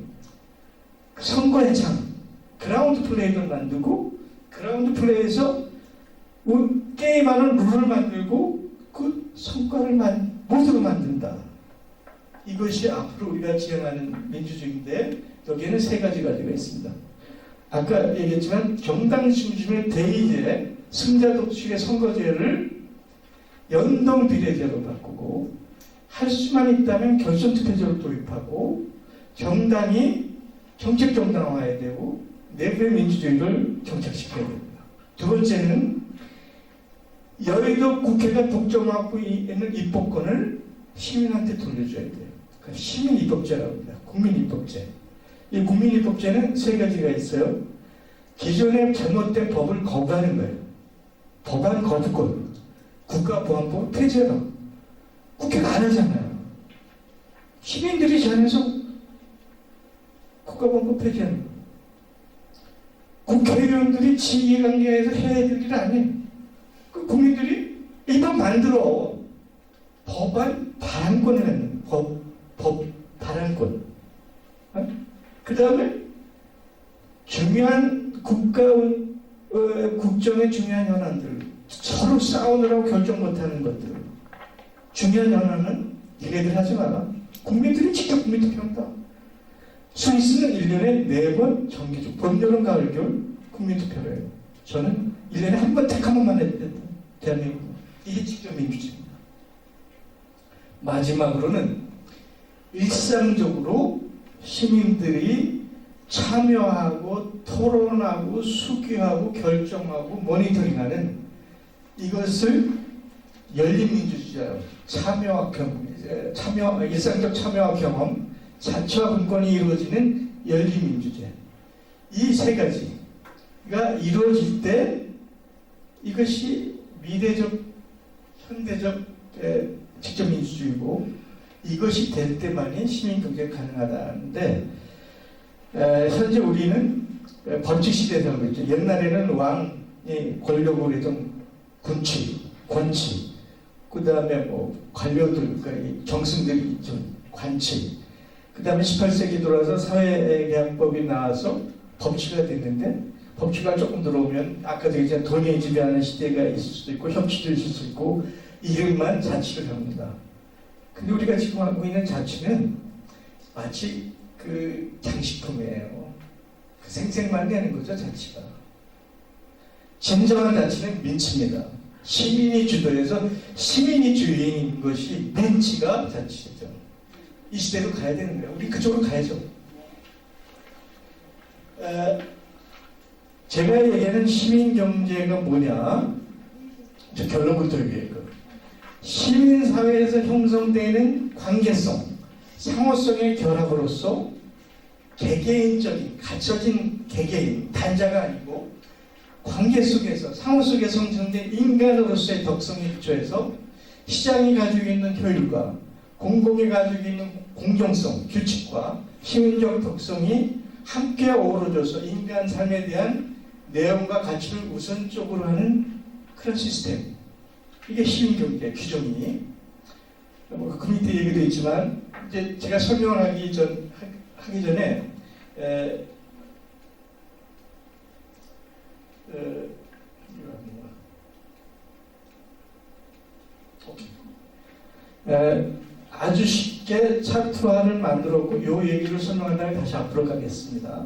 선거의 장, 그라운드 플레이를 만들고 그라운드 플레이에서 게임하는 룰을 만들고 그 성과를 모두로 만든다. 이것이 앞으로 우리가 지향하는 민주주의인데 여기에는 세 가지가 있습니다. 아까 얘기했지만 정당 중심의 대의제, 승자 독식의 선거제를 연동 비례제로 바꾸고 할 수만 있다면 결선 투표제로 도입하고 정당이 정책 정당화해야 되고 내부의 민주주의를 정착시켜야 됩니다. 두 번째는 여의도 국회가 독점하고 있는 입법권을 시민한테 돌려줘야 돼요. 그러니까 시민 입법제라고 합니다. 국민 입법제. 이 국민 입법제는 세 가지가 있어요. 기존의 잘못된 법을 거부하는 거예요. 법안 거부권. 국가보안법 폐지해라. 국회가 안 하잖아요. 시민들이 잘해서 국가보안법 폐지하는 거예요. 국회의원들이 지휘관계에서 해야 될 일 아니에요. 그 국민들이 이번 만들어 법안 발안권을 갖는 법 발안권. 그 다음에 중요한 국정의 중요한 현안들 서로 싸우느라고 결정 못하는 것들 중요한 현안은 얘네들 하지 마라. 국민들이 직접 국민투표한다. 스위스는 1년에 4번 정기적 봄, 여름, 가을, 겨울 국민투표를 해요. 저는 1년에 한 번 딱 한 번만 했던 대한민국. 이게 직접 민주주의입니다. 마지막으로는 일상적으로 시민들이 참여하고 토론하고 수기하고 결정하고 모니터링하는 이것을 열린민주주의예요. 일상적 참여와 경험, 자치와 분권이 이루어지는 열린민주주의. 이 세 가지가 이루어질 때 이것이 미래적, 현대적 직접 민주주의고 이것이 될 때만이 시민경제가 가능하다는데 현재 우리는 법치시대에 살고 있죠. 옛날에는 왕이 권력을 했던 군치, 권치, 그 다음에 뭐 관료들, 그러니까 정승들이 있죠. 관치. 그 다음에 18세기 들어와서 사회계약법이 나와서 법치가 됐는데 법치가 조금 들어오면 아까도 얘기했지만 돈이 지배하는 시대가 있을 수도 있고 협치도 있을 수 있고 이름만 자치를 합니다. 근데 우리가 지금 하고 있는 자치는 마치 그 장식품이에요. 그 생색만 내는 거죠, 자치가. 진정한 자치는 민치입니다. 시민이 주도해서 시민이 주인인 것이 민치가 자치죠. 이 시대로 가야 되는 거예요. 우리 그쪽으로 가야죠. 제가 얘기하는 시민경제가 뭐냐? 저 결론부터 얘기해요. 시민사회에서 형성되는 관계성, 상호성의 결합으로서 개개인적인, 갖춰진 개개인, 단자가 아니고 관계 속에서, 상호 속에서 형성된 인간으로서의 덕성에 기초해서 시장이 가지고 있는 효율과 공공이 가지고 있는 공정성, 규칙과 시민적 덕성이 함께 어우러져서 인간 삶에 대한 내용과 가치를 우선적으로 하는 그런 시스템. 이게 시민경제 규정이 그 밑에 얘기도 있지만 이제 제가 설명을 하기 전에 아주 쉽게 차트화를 만들었고 이 얘기를 설명한 다음에 다시 앞으로 가겠습니다.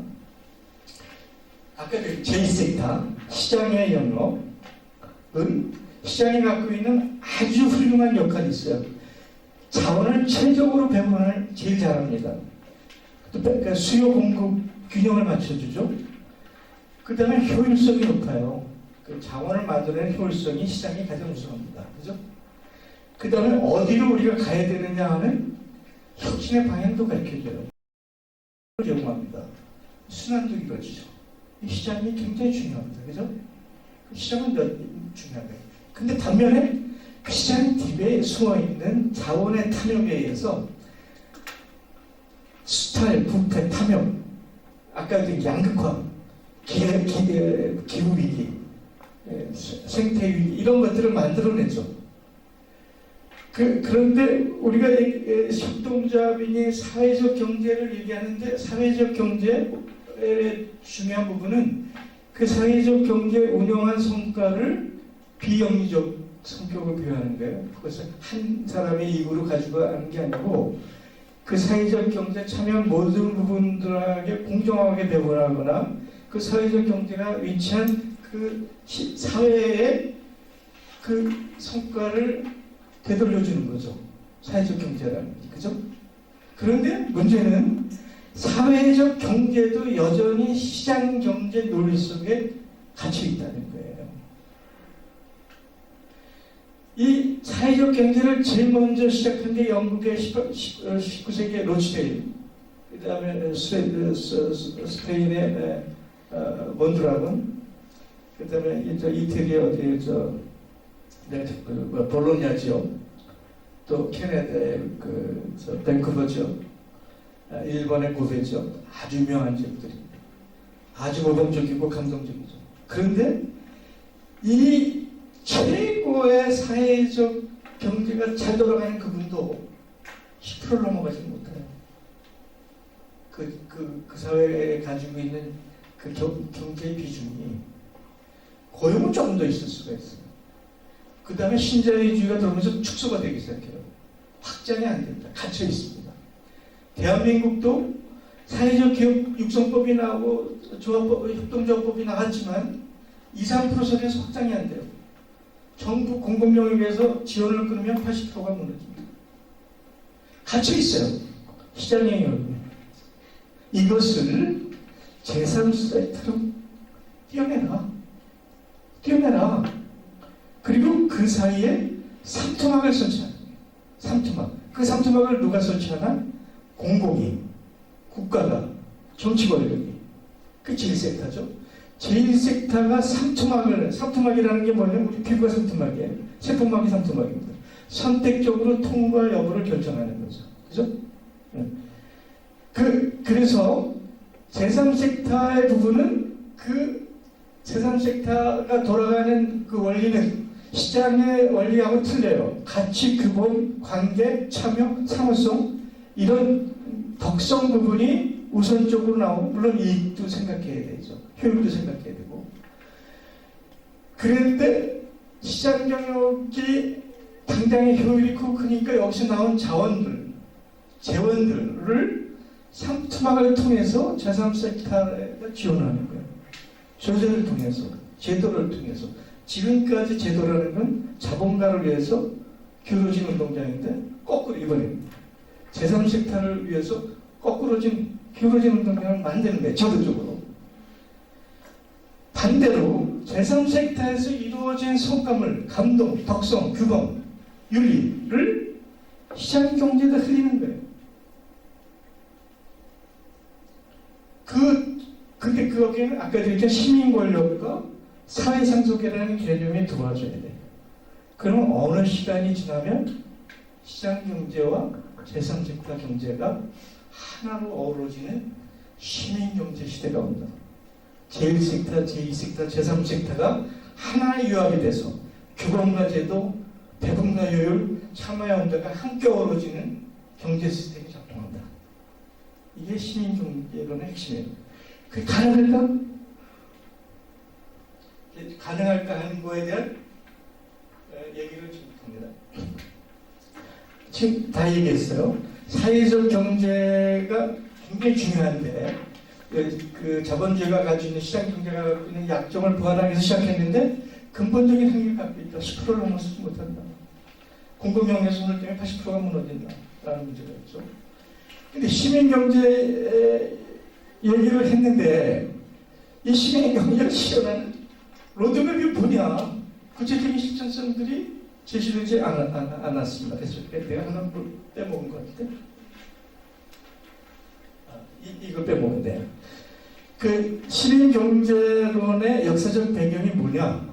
아까 그 J-섹터 시장의 영역은 시장이 갖고 있는 아주 훌륭한 역할이 있어요. 자원을 최적으로 배분을 제일 잘합니다. 그러니까 수요 공급 균형을 맞춰주죠. 그 다음에 효율성이 높아요. 그 자원을 만드는 효율성이 시장이 가장 우선합니다. 그죠? 그 다음에 어디로 우리가 가야 되느냐 하는 혁신의 방향도 가르쳐줘요. 제공합니다. 순환도 이루어지죠. 이 시장이 굉장히 중요합니다. 그죠? 시장은 중요한 거예요. 근데 반면에 그 시장 딥에 숨어있는 자원의 탐욕에 의해서 수탈, 부패, 탐욕, 아까도 양극화, 기후위기, 생태위기 이런 것들을 만들어내죠. 그런데 우리가 협동조합이니 사회적 경제를 얘기하는데 사회적 경제의 중요한 부분은 그 사회적 경제 운영한 성과를 비영리적 성격을 부여하는 거예요. 그것을 한 사람의 이익으로 가지고 가는 게 아니고 그 사회적 경제 참여한 모든 부분들에게 공정하게 배분하거나 그 사회적 경제가 위치한 그 사회의 그 성과를 되돌려주는 거죠. 사회적 경제라는 게. 그죠? 그런데 문제는 사회적 경제도 여전히 시장 경제 논리 속에 갇혀 있다는 거예요. 이 사회적 경제를 제일 먼저 시작한 게 영국의 19세기 로치데일, 그 다음에 스페인의 몬드라곤, 그 다음에 이태리 어디에 볼로냐 지역, 또 캐나다의 밴쿠버 지역, 일본의 고베 지역, 아주 유명한 지역들입니다. 아주 모범적이고 감동적이죠. 그런데 이 최고의 사회적 경제가 잘 돌아가는 그분도 10%를 넘어가지 못해요. 그 사회에 가지고 있는 그 경제의 비중이 고용은 조금 더 있을 수가 있어요. 그 다음에 신자유주의가 들어오면서 축소가 되기 시작해요. 확장이 안 됩니다. 갇혀 있습니다. 대한민국도 사회적 기업 육성법이 나오고 협동조합법이 나왔지만 2~3% 선에서 확장이 안 돼요. 정부 공공영역에서 지원을 끊으면 80%가 무너집니다. 갇혀 있어요. 시장의 영역에. 이것을 제3사이트로 띄어내라. 그리고 그 사이에 삼투막을 설치하는 거예요. 삼투막. 그 삼투막을 누가 설치하나? 공공이, 국가가, 정치 권력이. 그 제1섹터죠. 제1섹터가 삼투막이라는 게 뭐냐면 우리 피부가 삼투막이에요. 세포막이 삼투막입니다. 선택적으로 통과 여부를 결정하는 거죠. 그죠? 그래서 제3섹터의 부분은 그 제3섹터가 돌아가는 그 원리는 시장의 원리하고 틀려요. 가치, 규범, 관계, 참여, 사무성 이런 덕성 부분이 우선적으로 나오고 물론 이익도 생각해야 되죠. 효율도 생각해야 되고. 그런데 시장 경영이 당장의 효율이 크니까 여기서 나온 재원들을 삼투막을 통해서 제3섹터에 지원하는 거예요. 조제를 통해서, 제도를 통해서. 지금까지 제도라는 건 자본가를 위해서 기울어진 운동장인데 거꾸로 이번에 제3섹터를 위해서 기울어진 운동장을 만드는 거예요. 제도적으로. 반대로 제3섹터에서 이루어진 성과물, 감동, 덕성, 규범, 윤리를 시장경제에다 흘리는 거예요. 근데 거기에는 아까 얘기한 시민권력과 사회상속이라는 개념이 들어와줘야 돼요. 그럼 어느 시간이 지나면 시장경제와 제3섹터 경제가 하나로 어우러지는 시민경제 시대가 온다. 제1섹터, 제2섹터, 제3섹터가 하나의 융합이 돼서 규범과 제도, 배분과 효율, 참여와 운동가 함께 어우러지는 경제 시스템이 작동한다. 이게 시민경제론의 핵심이에요. 그게 가능할까? 가능할까 하는 거에 대한 얘기를 지금 합니다. 지금 다 얘기했어요. 사회적 경제가 굉장히 중요한데 그 자본주의가 가지고 있는 시장 경제가 갖고 있는 약점을 보완하기 위해서 시작했는데 근본적인 한계를 갖고 있다. 10%를 넘어서지 못한다. 공공영역 손을 때문에 80%가 무너진다라는 문제가 있죠. 근데 시민경제 얘기를 했는데 이 시민경제를 실현하는 로드맵이 뭐냐? 구체적인 실천성들이 제시되지 않았습니다. 그래서 내가 하나 빼먹은 것 같은데 이걸 빼먹으면 돼요. 그 시민경제론의 역사적 배경이 뭐냐?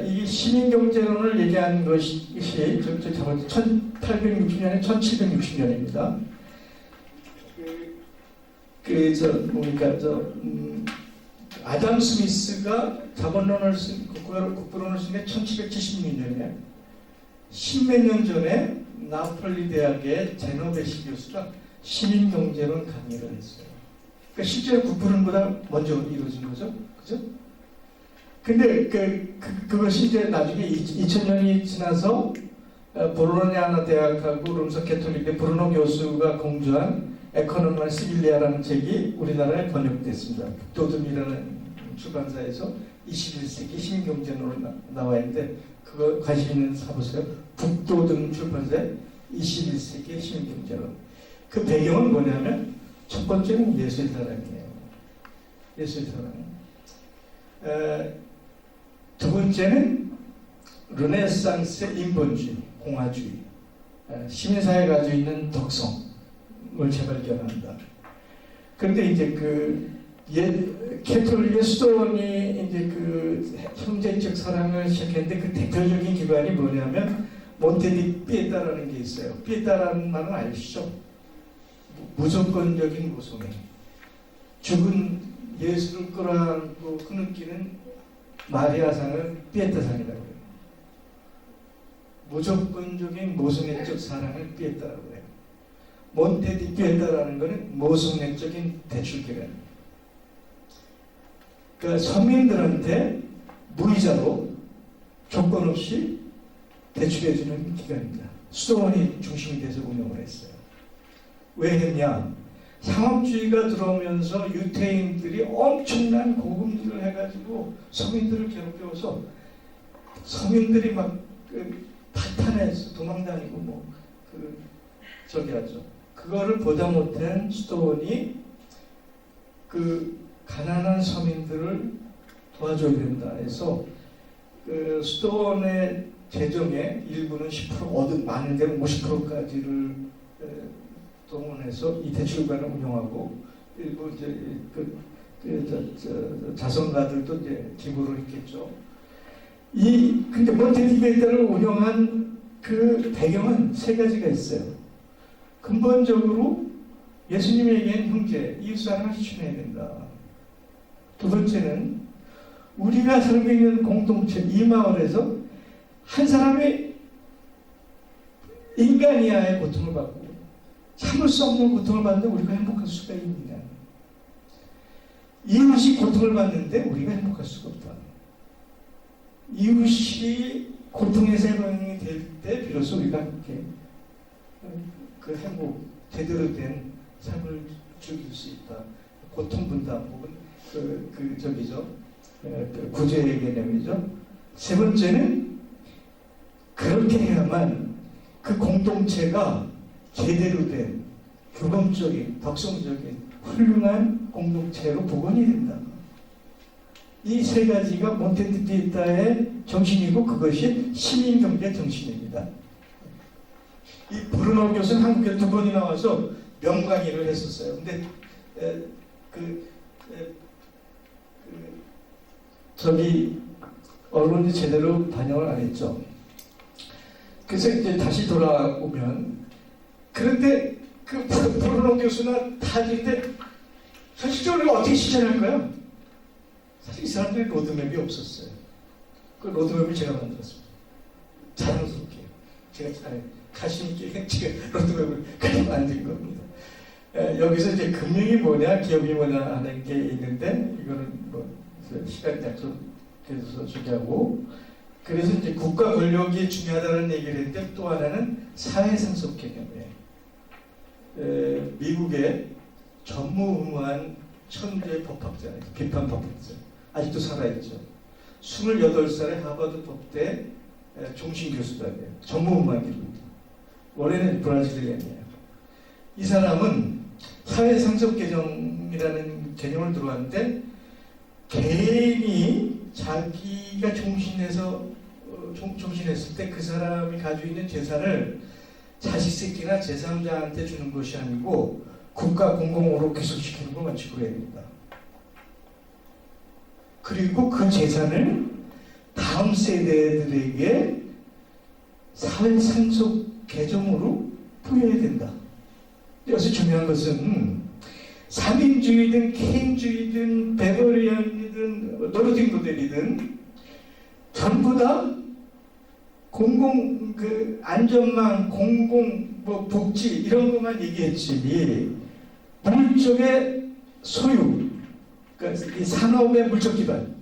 이 시민경제론을 얘기한 것이 1860년에 1760년입니다. 아담 스미스가 자본론을 국부론을 쓴 게 1776년에 십몇 년 전에 나폴리 대학의 제노베시 교수가 시민경제론 강의를 했어요. 그러니까 실제로 국부론보다 먼저 이루어진 거죠. 그죠? 근데 그것이 이제 나중에 2000년이 지나서 볼로냐나 대학하고 롬사 캐톨릭의 브루노 교수가 공주한 에코노미와 시빌리아라는 책이 우리나라에 번역됐습니다. 북도듬이라는 출판사에서 21세기 시민경제론으로 나와 있는데 그거 관심 있는 사보세요. 북도듬 출판사의 21세기 시민경제론. 그 배경은 뭐냐면 첫 번째는 예수의 사랑이에요. 예수의 사랑. 두 번째는 르네상스의 인본주의, 공화주의, 시민사회가 가지고 있는 덕성을 재발견한다. 그런데 이제 캐톨릭의 수도원이 이제 형제적 사랑을 시작했는데 그 대표적인 기관이 뭐냐면 몬테디 피에타라는 게 있어요. 피에타라는 말은 아시죠? 무조건적인 모성애. 죽은 예수를 끌어안고 흐느끼는 마리아상을 피에타상이라고 해요. 무조건적인 모성애적 사랑을 피에타라고 해요. 몬테디 피에타라는 것은 모성애적인 대출기관입니다. 그러니까 서민들한테 무이자로 조건 없이 대출해주는 기관입니다. 수도원이 중심이 돼서 운영을 했어요. 왜 했냐? 상업주의가 들어오면서 유태인들이 엄청난 고금들을 해가지고 서민들을 괴롭혀서 서민들이 막 파탄해서 도망다니고 저기 하죠. 그거를 보다 못한 수도원이 가난한 서민들을 도와줘야 된다 해서 수도원의 재정의 일부는 10% 많은 데는 50%까지를 동원해서 이 대출관을 운영하고 일부 이제 자선가들도 이제 기부를 했겠죠. 근데 몬테디베이터를 운영한 그 배경은 세 가지가 있어요. 근본적으로 예수님에게는 형제, 이웃사랑을 실천해야 된다. 두 번째는 우리가 살고 있는 공동체, 이 마을에서 한 사람의 인간이야의 고통을 받고 참을 수 없는 고통을 받는데 우리가 행복할 수가 있느냐. 이웃이 고통을 받는데 우리가 행복할 수가 없다. 이웃이 고통에서 해방이 될 때 비로소 우리가 함께 그 행복, 제대로 된 삶을 즐길 수 있다. 고통 분담 혹은 구제의 개념이죠. 세 번째는 그렇게 해야만 그 공동체가 제대로 된 규범적인, 덕성적인 훌륭한 공동체로 복원이 된다. 이 세 가지가 몬테피에타의 정신이고 그것이 시민경제 정신입니다. 이 브루노 교수는 한국에 2번이나 와서 명강의를 했었어요. 근데 언론이 제대로 반영을 안 했죠. 그래서 이제 다시 돌아오면 그런데 브루노 교수나 타지인데 현실적으로 어떻게 실천할까요? 사실 이 사람들이 로드맵이 없었어요. 그 로드맵을 제가 만들었습니다. 자랑스럽게 제가 가심 있게 제가 로드맵을 그렇게 만든 겁니다. 여기서 이제 금융이 뭐냐, 기업이 뭐냐 하는 게 있는데 이거는 시간 약속해서 소개하고 그래서 이제 국가 권력이 중요하다는 얘기를 했는데 또 하나는 사회상속 개념이에요. 미국의 전무후무한 천재 법학자, 비판 법학자 아직도 살아있죠. 28살에 하버드 법대 종신 교수단이에요. 전무후무한 기록입니다. 원래는 브라질리언이에요. 이 사람은 사회상속 개념이라는 개념을 들어왔는데 개인이 자기가 종신했을 때 그 사람이 가지고 있는 재산을 자식 새끼나 제3자한테 주는 것이 아니고 국가 공공으로 귀속시키는 걸 원칙으로 해야 됩니다. 그리고 그 재산을 다음 세대들에게 사회상속 계정으로 부여해야 된다. 여기서 중요한 것은 삼인주의든 케인주의든 베버리안이든 노르딩 모델이든 전부 다 공공 그 안전망, 공공 뭐 복지 이런 것만 얘기했지 물적의 소유, 그러니까 이 산업의 물적 기반은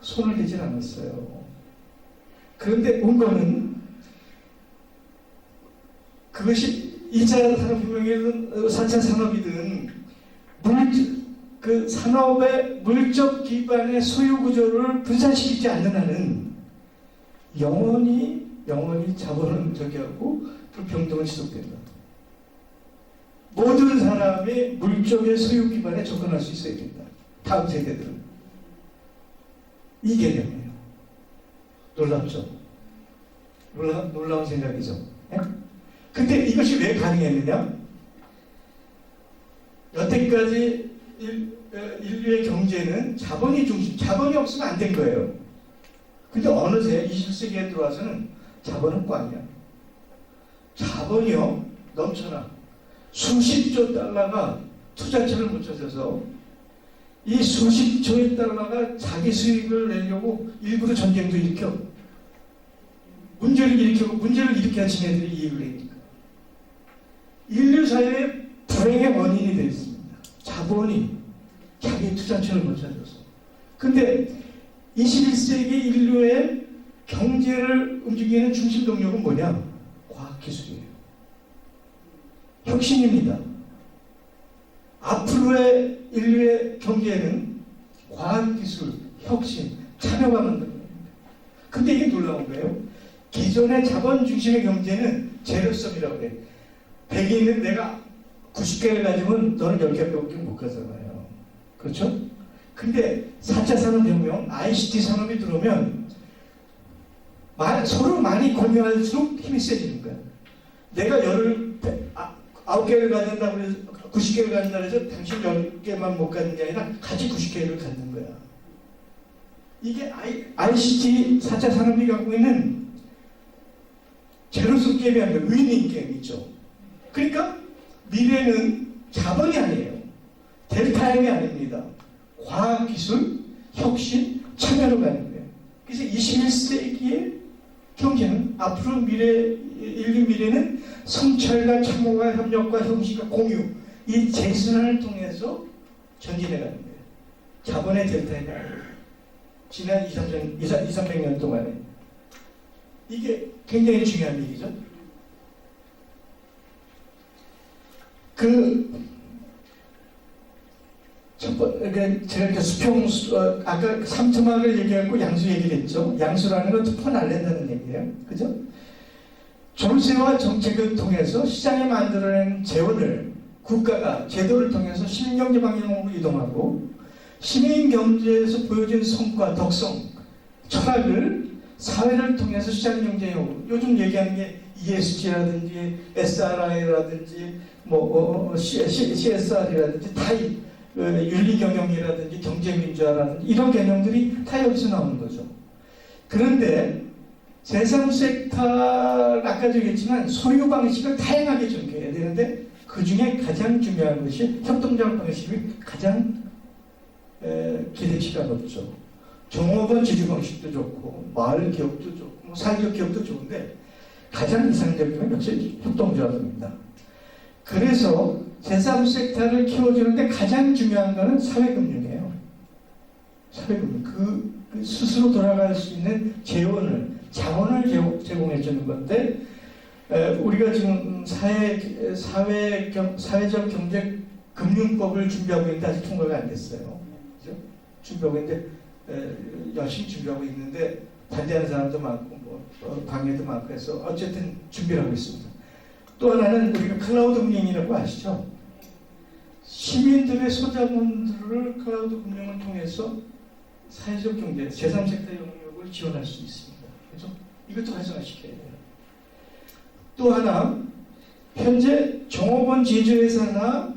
손을 대지 않았어요. 그런데 원고는 그것이 2차 산업혁명이든 4차 산업이든 그 산업의 물적 기반의 소유 구조를 분산시키지 않는 한은 영원히 자본은 저기하고 불평등은 지속된다. 모든 사람이 물적의 소유 기반에 접근할 수 있어야 된다. 다음 세대들은. 이 개념이에요. 놀랍죠? 놀라운 생각이죠. 예? 근데 이것이 왜 가능했느냐? 여태까지 인류의 경제는 자본이 중심, 자본이 없으면 안 된 거예요. 근데 어느새 21세기에 들어와서는 자본은 꽝이야. 자본이요, 넘쳐나. 수십조 달러가 투자처를 묻혀져서 이 수십조의 달러가 자기 수익을 내려고 일부러 전쟁도 일으켜. 문제를 일으켜야 지네들이 이익을 내니까. 인류 사회의 불행의 원인이 되어 있습니다. 자본이 자기 투자처를 묻혀져서. 근데 21세기 인류의 경제를 움직이는 중심 동력은 뭐냐? 과학기술이에요. 혁신입니다. 앞으로의 인류의 경제는 과학기술, 혁신, 참여가 만드는 겁니다. 근데 이게 놀라운 거예요. 기존의 자본 중심의 경제는 제로섬이라고 해요. 100이 있는 내가 90개를 가지면 너는 10개밖에 못 가잖아요. 그렇죠? 근데 4차 산업혁명, ICT 산업이 들어오면 서로 많이 공유할수록 힘이 세지는 거야. 내가 9개를 갖는다고 해서 90개를 갖는다고 해서 당신 10개만 못 갖는 게 아니라 같이 90개를 갖는 거야. 이게 ICT 4차 산업이 갖고 있는 제로섬 게임이 아니라 위닝 게임이죠. 그러니까 미래는 자본이 아니에요. 델타임이 아닙니다. 과학기술, 혁신, 참여로 가는 거예요. 그래서 21세기의 경제는 앞으로 인류 미래는 성찰과 참여와 협력과 형식과 공유 이 재순환을 통해서 전진해 가는 거예요. 자본의 델타임이 아니에요. 지난 200~300년 동안에 이게 굉장히 중요한 얘기죠. 제가 수평, 아까 삼투막을 얘기하고 양수 얘기를 했죠. 양수라는 건 투표 날린다는 얘기예요. 그죠? 정세와 정책을 통해서 시장에 만들어낸 재원을 국가가 제도를 통해서 시민경제 방향으로 이동하고 시민경제에서 보여진 성과, 덕성, 철학을 사회를 통해서 시장경제용으로 요즘 얘기하는 게 ESG라든지 SRI라든지 CSR이라든지 다 윤리경영이라든지 경제민주화라든지 이런 개념들이 다 여기서 나오는 거죠. 그런데 제3섹터 아까도 얘기했지만 소유 방식을 다양하게 전개해야 되는데 그 중에 가장 중요한 것이 협동조합 방식이 가장 기대치가 높죠. 종업원 지주 방식도 좋고 마을 기업도 좋고 사회적 기업도 좋은데 가장 이상적인 건 역시 협동조합입니다. 그래서 제3섹터를 키워주는데 가장 중요한 것은 사회금융이에요. 사회금융. 그 스스로 돌아갈 수 있는 자원을 제공해 주는 건데 우리가 지금 사회적 경제 금융법을 준비하고 있는데 아직 통과가 안 됐어요. 그죠? 준비하고 있는데 열심히 준비하고 있는데 반대하는 사람도 많고 방해도 많고 해서 어쨌든 준비를 하고 있습니다. 또 하나는 우리가 클라우드 금융이라고 아시죠? 시민들의 소자본들을 클라우드 금융을 통해서 사회적 경제, 제3섹터 영역을 지원할 수 있습니다. 그렇죠? 이것도 활성화시켜야 돼요. 또 하나, 현재 종업원 제조회사나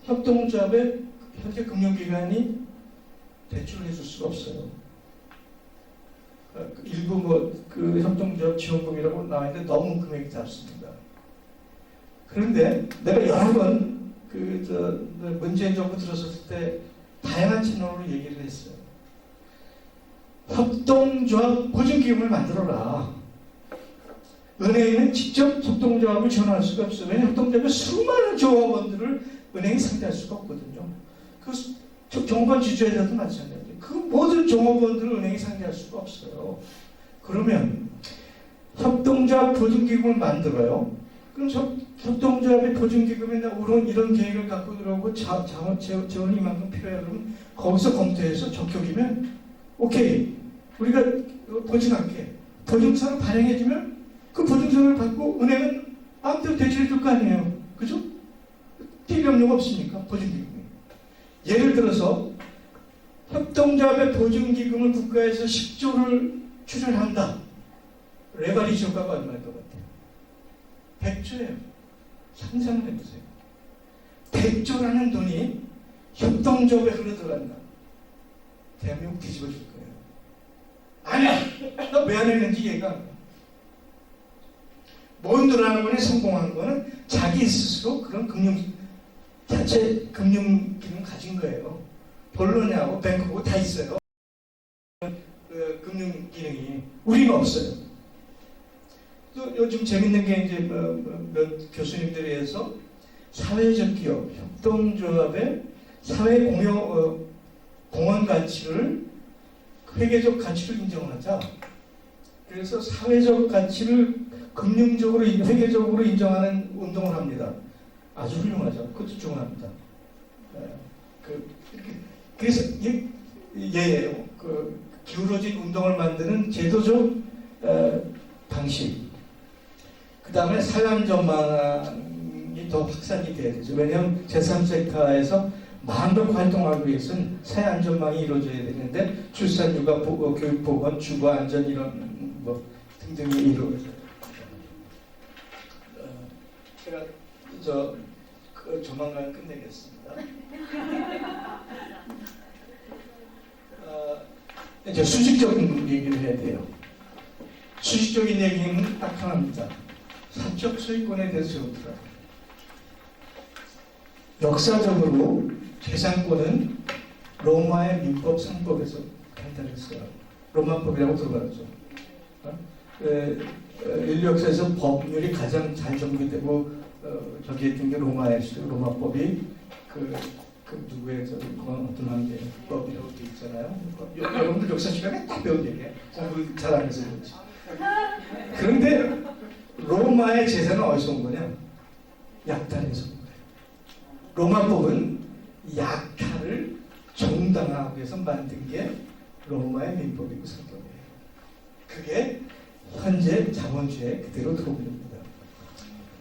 협동조합의 현재 금융기관이 대출을 해줄 수가 없어요. 일부 그 협동조합 지원금이라고 나와 있는데 너무 금액이 작습니다. 그런데 내가 여러 번 문재인 정부 들어섰을 때 다양한 채널로 얘기를 했어요. 협동조합 보증기금을 만들어라. 은행은 직접 협동조합을 전환할 수가 없어요. 왜냐하면 협동조합의 수많은 조합원들을 은행이 상대할 수가 없거든요. 그 정권 지주회사도 마찬가지예요. 그 모든 종업원들을 은행이 상대할 수가 없어요. 그러면 협동조합 보증기금을 만들어요. 그럼 협동조합의 보증기금에 이런 계획을 갖고 들어오고 재원이 이만큼 필요해. 그러면 거기서 검토해서 적격이면 오케이, 우리가 보증할게. 보증서를 발행해주면 그 보증서를 받고 은행은 마음대로 대출해 줄 거 아니에요. 그죠? 필요가 없으니까 보증기금이. 예를 들어서 협동조합의 보증기금을 국가에서 10조를 추진한다. 레버리지 효과가 얼마일 것 같아요? 100조예요. 상상을 해보세요. 100조라는 돈이 협동조합에 흘러들어간다. 대한민국 뒤집어질 거예요. 아니야! 너 왜 안 했는지 이해가 안 가. 몬드라는 성공한 거는 자기 스스로 그런 자체 금융 기능 가진 거예요. 본론하고 뱅크고 다 있어요. 금융 기능이. 우리는 없어요. 또 요즘 재밌는 게 이제 몇 교수님들에 의해서 사회적 기업, 협동조합의 사회 공헌 가치를 회계적 가치를 인정하자. 그래서 사회적 가치를 금융적으로 회계적으로 인정하는 운동을 합니다. 아주 훌륭하죠. 그것도 중요합니다. 그래서 기울어진 운동을 만드는 제도적 방식. 그 다음에 사회안 전망이 더 확산이 돼야 되죠. 왜냐하면 제3섹터에서 마음껏 활동하기 위해서는 사회 안전망이 이루어져야 되는데 출산, 육아, 교육, 보건, 주거 안전 이런 등등이 이루어져요. 제가 조만간 끝내겠습니다. 이제 수직적인 얘기를 해야 돼요. 수직적인 얘기는 딱 하나입니다. 사적 소유권에 대해서 적더라. 역사적으로 재산권은 로마의 민법 상법에서 판단했어요. 로마법이라고 들어봤죠. 인류 역사에서 법률이 가장 잘 정비되고 저기 했던 게 로마였어요. 로마법이 누구의 어떤 한계 법이라고 돼 있잖아요. 여러분들 역사 시간에 다 배운 얘기예요. 공부 잘 안 해서 그렇지. 그런데 로마의 제사는 어디서 온 거냐? 약탈에서 온 거예요. 로마법은 약탈을 정당화하기 위해서 만든 게 로마의 민법이고 상법이에요. 그게 현재 자본주의에 그대로 들어오는 겁니다.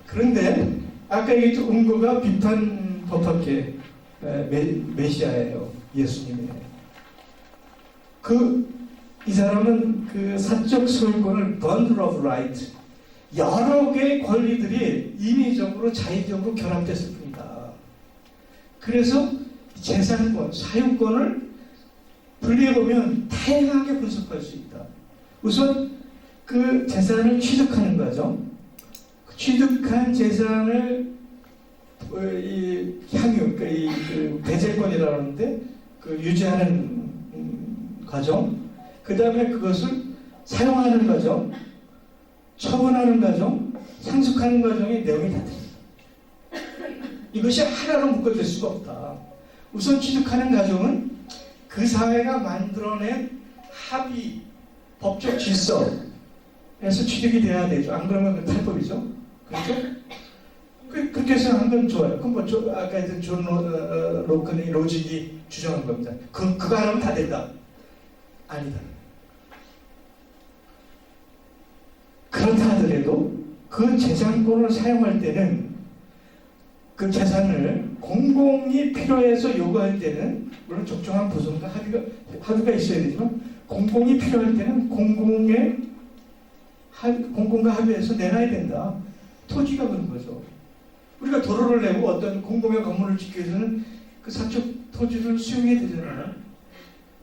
그런데 아까 얘기했던 음고가 비판 법학계 메시아예요. 예수님이에요. 이 사람은 그 사적 소유권을 bundle of right, 여러 개의 권리들이 인위적으로 자의적으로 결합됐을 뿐이다. 그래서 재산권, 사유권을 분리해보면 다양하게 분석할 수 있다. 우선 그 재산을 취득하는 거죠. 취득한 재산을 향유, 그 배제권이라는데 유지하는 과정, 그 다음에 그것을 사용하는 과정, 처분하는 과정, 상속하는 과정의 내용이 다 틀립니다. 이것이 하나로 묶어질 수가 없다. 우선 취득하는 과정은 그 사회가 만들어낸 합의, 법적 질서에서 취득이 돼야 되죠. 안 그러면 탈법이죠. 그렇죠? 그렇게 해서 하면 좋아요. 그럼 아까 했던 존 로큰의 로직이 주장한 겁니다. 그거 하면 다 된다. 아니다. 그렇다 하더라도 그 재산권을 사용할 때는 그 재산을 공공이 필요해서 요구할 때는 물론 적정한 보존과 합의가 있어야 되지만 공공이 필요할 때는 공공과 합의해서 내놔야 된다. 토지가 그런 거죠. 우리가 도로를 내고 어떤 공공의 건물을 짓기 위해서는 그 사적 토지를 수용해야 되잖아요.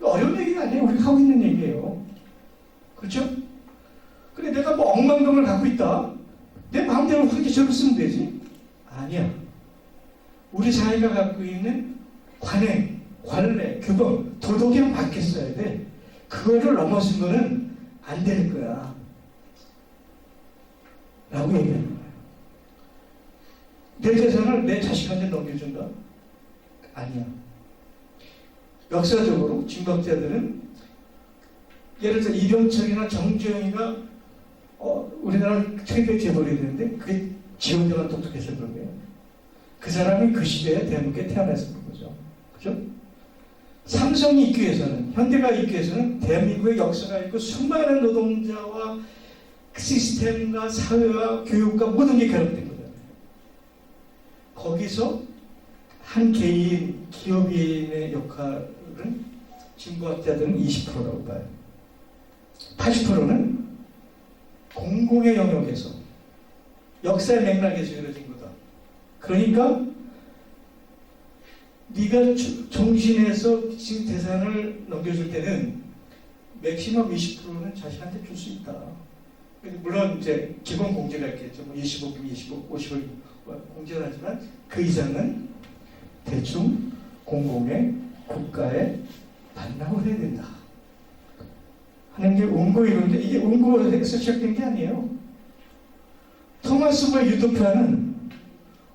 어려운 얘기가 아니에요. 우리가 하고 있는 얘기예요. 그렇죠? 근데 내가 뭐 억만 돈을 갖고 있다. 내 마음대로 환기적으로 쓰면 되지? 아니야. 우리 사회가 갖고 있는 관행, 관례, 규범, 도덕에 맞게 써야 돼. 그거를 넘어선 거는 안 되는 거야. 라고 얘기하는 거예요. 내 재산을 내 자식한테 넘겨준다? 아니야. 역사적으로 진박자들은 예를 들어 이병철이나 정주영이가 우리나라 최대 재벌이 되는데 그게 지원자가 똑똑해서 그런 거예요. 그 사람이 그 시대에 대한민국에 태어나서 그런 거죠. 그죠? 삼성이 있기 위해서는, 현대가 있기 위해서는 대한민국의 역사가 있고 수많은 노동자와 시스템과 사회와 교육과 모든 게 결합된 거잖아요. 거기서 한 개인, 기업인의 역할은 진보학자들은 20%라고 봐요. 80%는 공공의 영역에서 역사의 맥락에서 이루어진 거다. 그러니까 네가 종신해서 지금 재산을 넘겨줄 때는 맥시멈 20%는 자식한테 줄 수 있다. 물론 이제 기본 공제가 있겠죠. 뭐 25금, 25, 50을 공제를 하지만 그 이상은 대충 공공의 국가에 반납을 해야 된다 하는 게 원고이론인데 이게 원고에서 시작된 게 아니에요. 토마스 모 유토피아는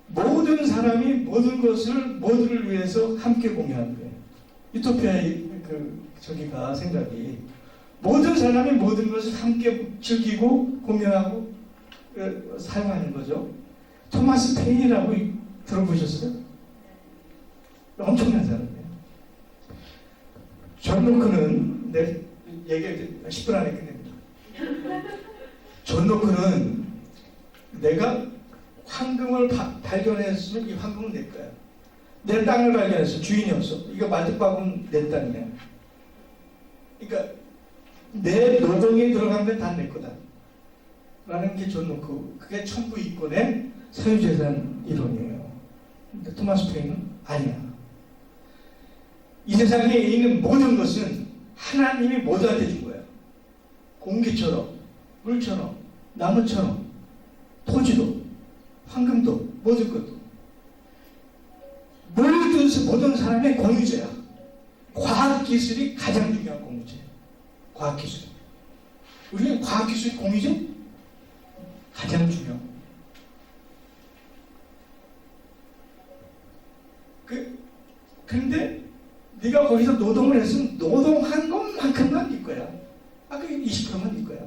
모든 사람이 모든 것을 모두를 위해서 함께 공유하는 거예요. 유토피아의 저기가 생각이 모든 사람이 모든 것을 함께 즐기고 공유하고 사용하는 거죠. 토마스 페인이라고 들어보셨어요? 엄청난 사람이에요. 존 로크는 내 얘기 10분 안에 끝냅니다. 존 로크는 내가 황금을 발견했으면 이 황금은 내 거야. 내 땅을 발견했어. 주인이 없어. 이거 마득박은 내 땅이야. 그러니까 내 노동이 들어간 건 다 내 거다. 라는 게 존 로크. 그게 천부 이권의 사유재산 이론이에요. 근데 토마스 페인은 아니야. 이 세상에 있는 모든 것은 하나님이 모두한테 준 거야. 공기처럼, 물처럼, 나무처럼, 토지도, 황금도, 모든 것도. 모든 사람의 공유제야. 과학기술이 가장 중요한 공유제야. 과학기술. 우리는 과학기술 공유제? 가장 중요한. 근데 네가 거기서 노동을 했으면 노동한 것만큼만 네 거야. 그게 20%만 네 거야.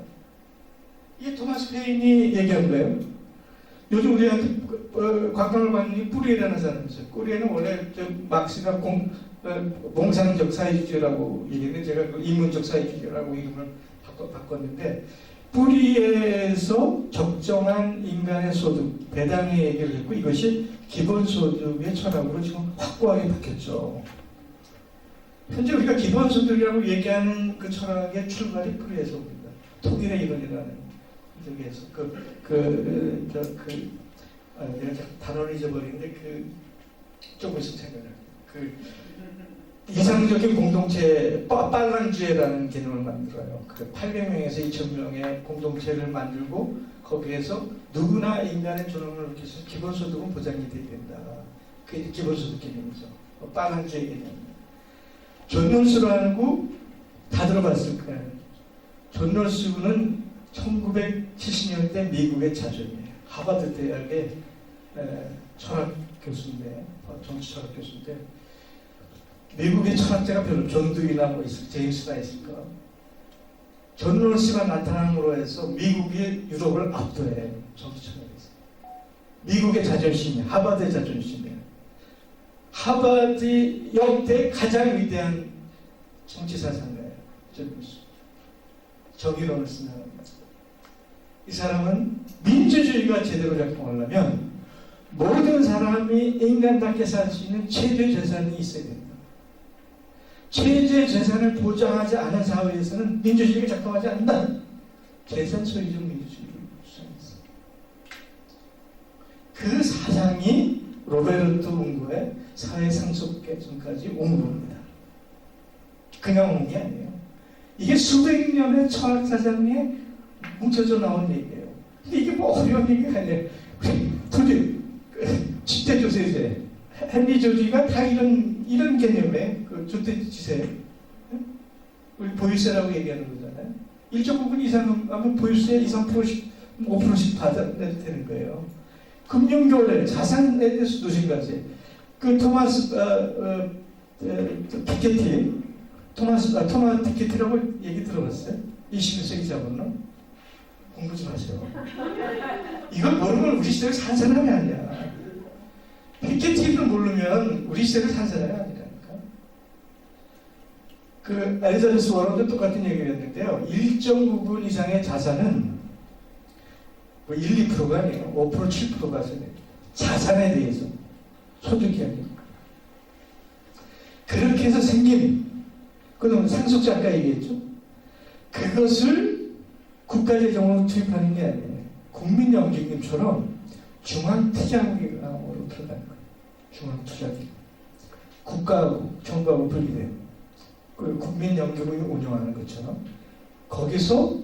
이게 토마스 페인이 얘기한 거예요. 요즘 우리한테 관광을 받는 뿌리에라는 사람이 있어요. 뿌리에는 원래 막스가 몽상적 사회주의라고 얘기했는데 제가 인문적 사회주의라고 이름을 바꿨는데 뿌리에서 적정한 인간의 소득, 배당의 얘기를 했고 이것이 기본소득의 철학으로 지금 확고하게 바뀌었죠. 현재 우리가 기본소득이라고 얘기하는 그 철학의 출발이 뿌리에서 옵니다. 통일의 이론이라는 저기에서 내가 단어를 잊어버리는데 조금 있으면 생각나요. 이상적인 공동체 빨랑주의라는 개념을 만들어요. 800명에서 2000명의 공동체를 만들고 거기에서 누구나 인간의 존엄을 느낄 수 있는 기본소득은 보장이 돼야 된다. 그게 기본소득 개념이죠. 빨랑주의 개념. 존 롤스라고 다 들어봤을 거예요. 존 롤스는 1970년대 미국의 자존이에요. 하버드 대학의 철학 교수인데, 정치 철학 교수인데, 미국의 철학자가 별로 존 두이나 뭐 제임스가 있을까? 존 롤스가 나타남으로 해서 미국이 유럽을 압도해. 정치 철학에서. 미국의 자존심이야. 하버드의 자존심이야. 하버드 역대 가장 위대한 정치 사상가예요. 존 롤스. 정의론을 쓴 사람입니다. 이 사람은 민주주의가 제대로 작동하려면 모든 사람이 인간답게 살 수 있는 최대 재산이 있어야 된다. 최대 재산을 보장하지 않은 사회에서는 민주주의가 작동하지 않는다. 재산 소유적 민주주의를 주장했어. 그 사상이 로베르토 운고의 사회 상속 개선까지 온 겁니다. 그냥 온 게 아니에요. 이게 수백 년의 철학 사상에 뭉쳐져 나온 얘기예요. 근데 이게 뭐 어려운 얘기가 아니에요. 우리 집대조세제, 헨리 조지가 다 이런 개념의 주택지세, 우리 보유세라고 얘기하는 거잖아요. 일정 부분 이상 하면 보유세 2, 3% 5%씩 받아내도 되는 거예요. 금융교래, 자산에 대해서 누진가지. 그 토마스 피케티, 토마스 피케티라고 얘기 들어봤어요? 21세기 자본론? 공부 좀 하세요. 이걸 모르면 우리 시대를 산 사람이 아니야. 피케티를 모르면 우리 시대를 산 사람이 아니라니까. 그 엘리자베스 워런도 똑같은 얘기를 했는데요. 일정 부분 이상의 자산은 뭐 1, 2%가 아니에요. 5%, 7%가 자산에 대해서 소득이 아니에요. 그렇게 해서 생긴, 그건 상속자 아까 얘기했죠. 그것을 국가재정으로 투입하는 게 아니에요. 국민연금처럼 중앙투자기관으로 들어가는 거예요. 중앙투자기관. 국가하고 정부하고 분리돼요. 국민연금을 운영하는 것처럼 거기서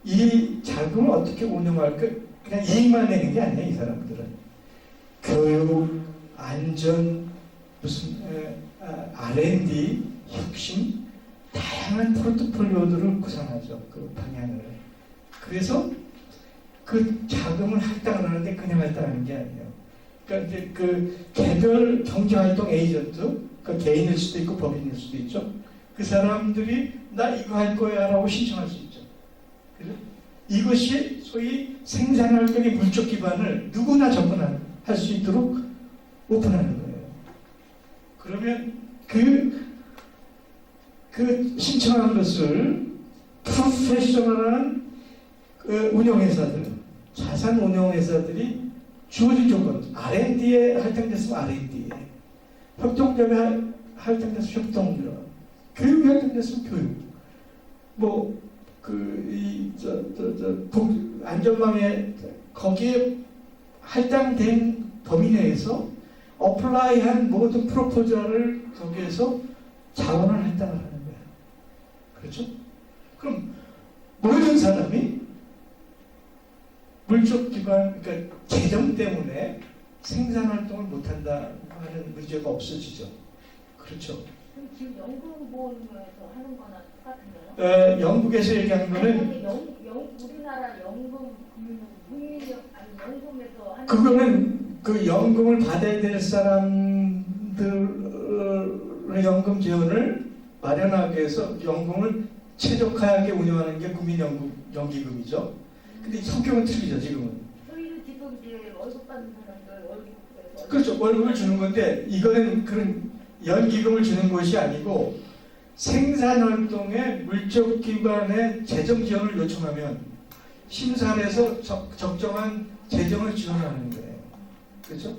이 자금을 어떻게 운영할까? 그냥 이익만 내는 게 아니에요. 이 사람들은 교육, 안전, 무슨 R&D, 혁신, 다양한 포트폴리오들을 구상하죠. 그 방향을. 그래서 그 자금을 할당을 하는데 그냥 할당하는 게 아니에요. 그러니까 이제 그 개별 경제활동 에이전트, 그 개인일 수도 있고 법인일 수도 있죠. 그 사람들이 나 이거 할 거야 라고 신청할 수 있죠. 그래서 이것이 소위 생산활동의 물적 기반을 누구나 접근할 수 있도록 오픈하는 거예요. 그러면 그 신청한 것을 프로페셔널한 운영회사들, 자산 운영회사들이 주어진 조건, R&D에 할당됐으면 R&D에, 협동조합에 할당됐으면 협동조합, 교육에 할당됐으면 교육, 뭐 안전망에 거기에 할당된 범위 내에서 어플라이한 모든 프로포저를 거기에서 자원을 할당을 하는 거예요. 그렇죠? 그럼 모든 사람이 물적 기반, 그러니까 재정 때문에 생산 활동을 못한다 하는 문제가 없어지죠. 그렇죠? 그럼 지금 연금보험에서 하는 거나 똑같은가요? 영국에서 얘기한 거는 우리나라 연금 국민연금에서 하는 그거는 그 연금을 받아야 될 사람들의 연금 지원을 마련하기 위해서 연금을 최적화하게 운영하는 게 국민연금이죠. 근데 성격은 틀리죠, 지금은. 저희는 지금 이제 월급 받는 사람들 월급에서 그렇죠. 월급을 주는 건데 이거는 그런 연기금을 주는 것이 아니고 생산활동에 물적 기반의 재정 지원을 요청하면 심사를 해서 적정한 재정을 지원하는 거예요. 그렇죠?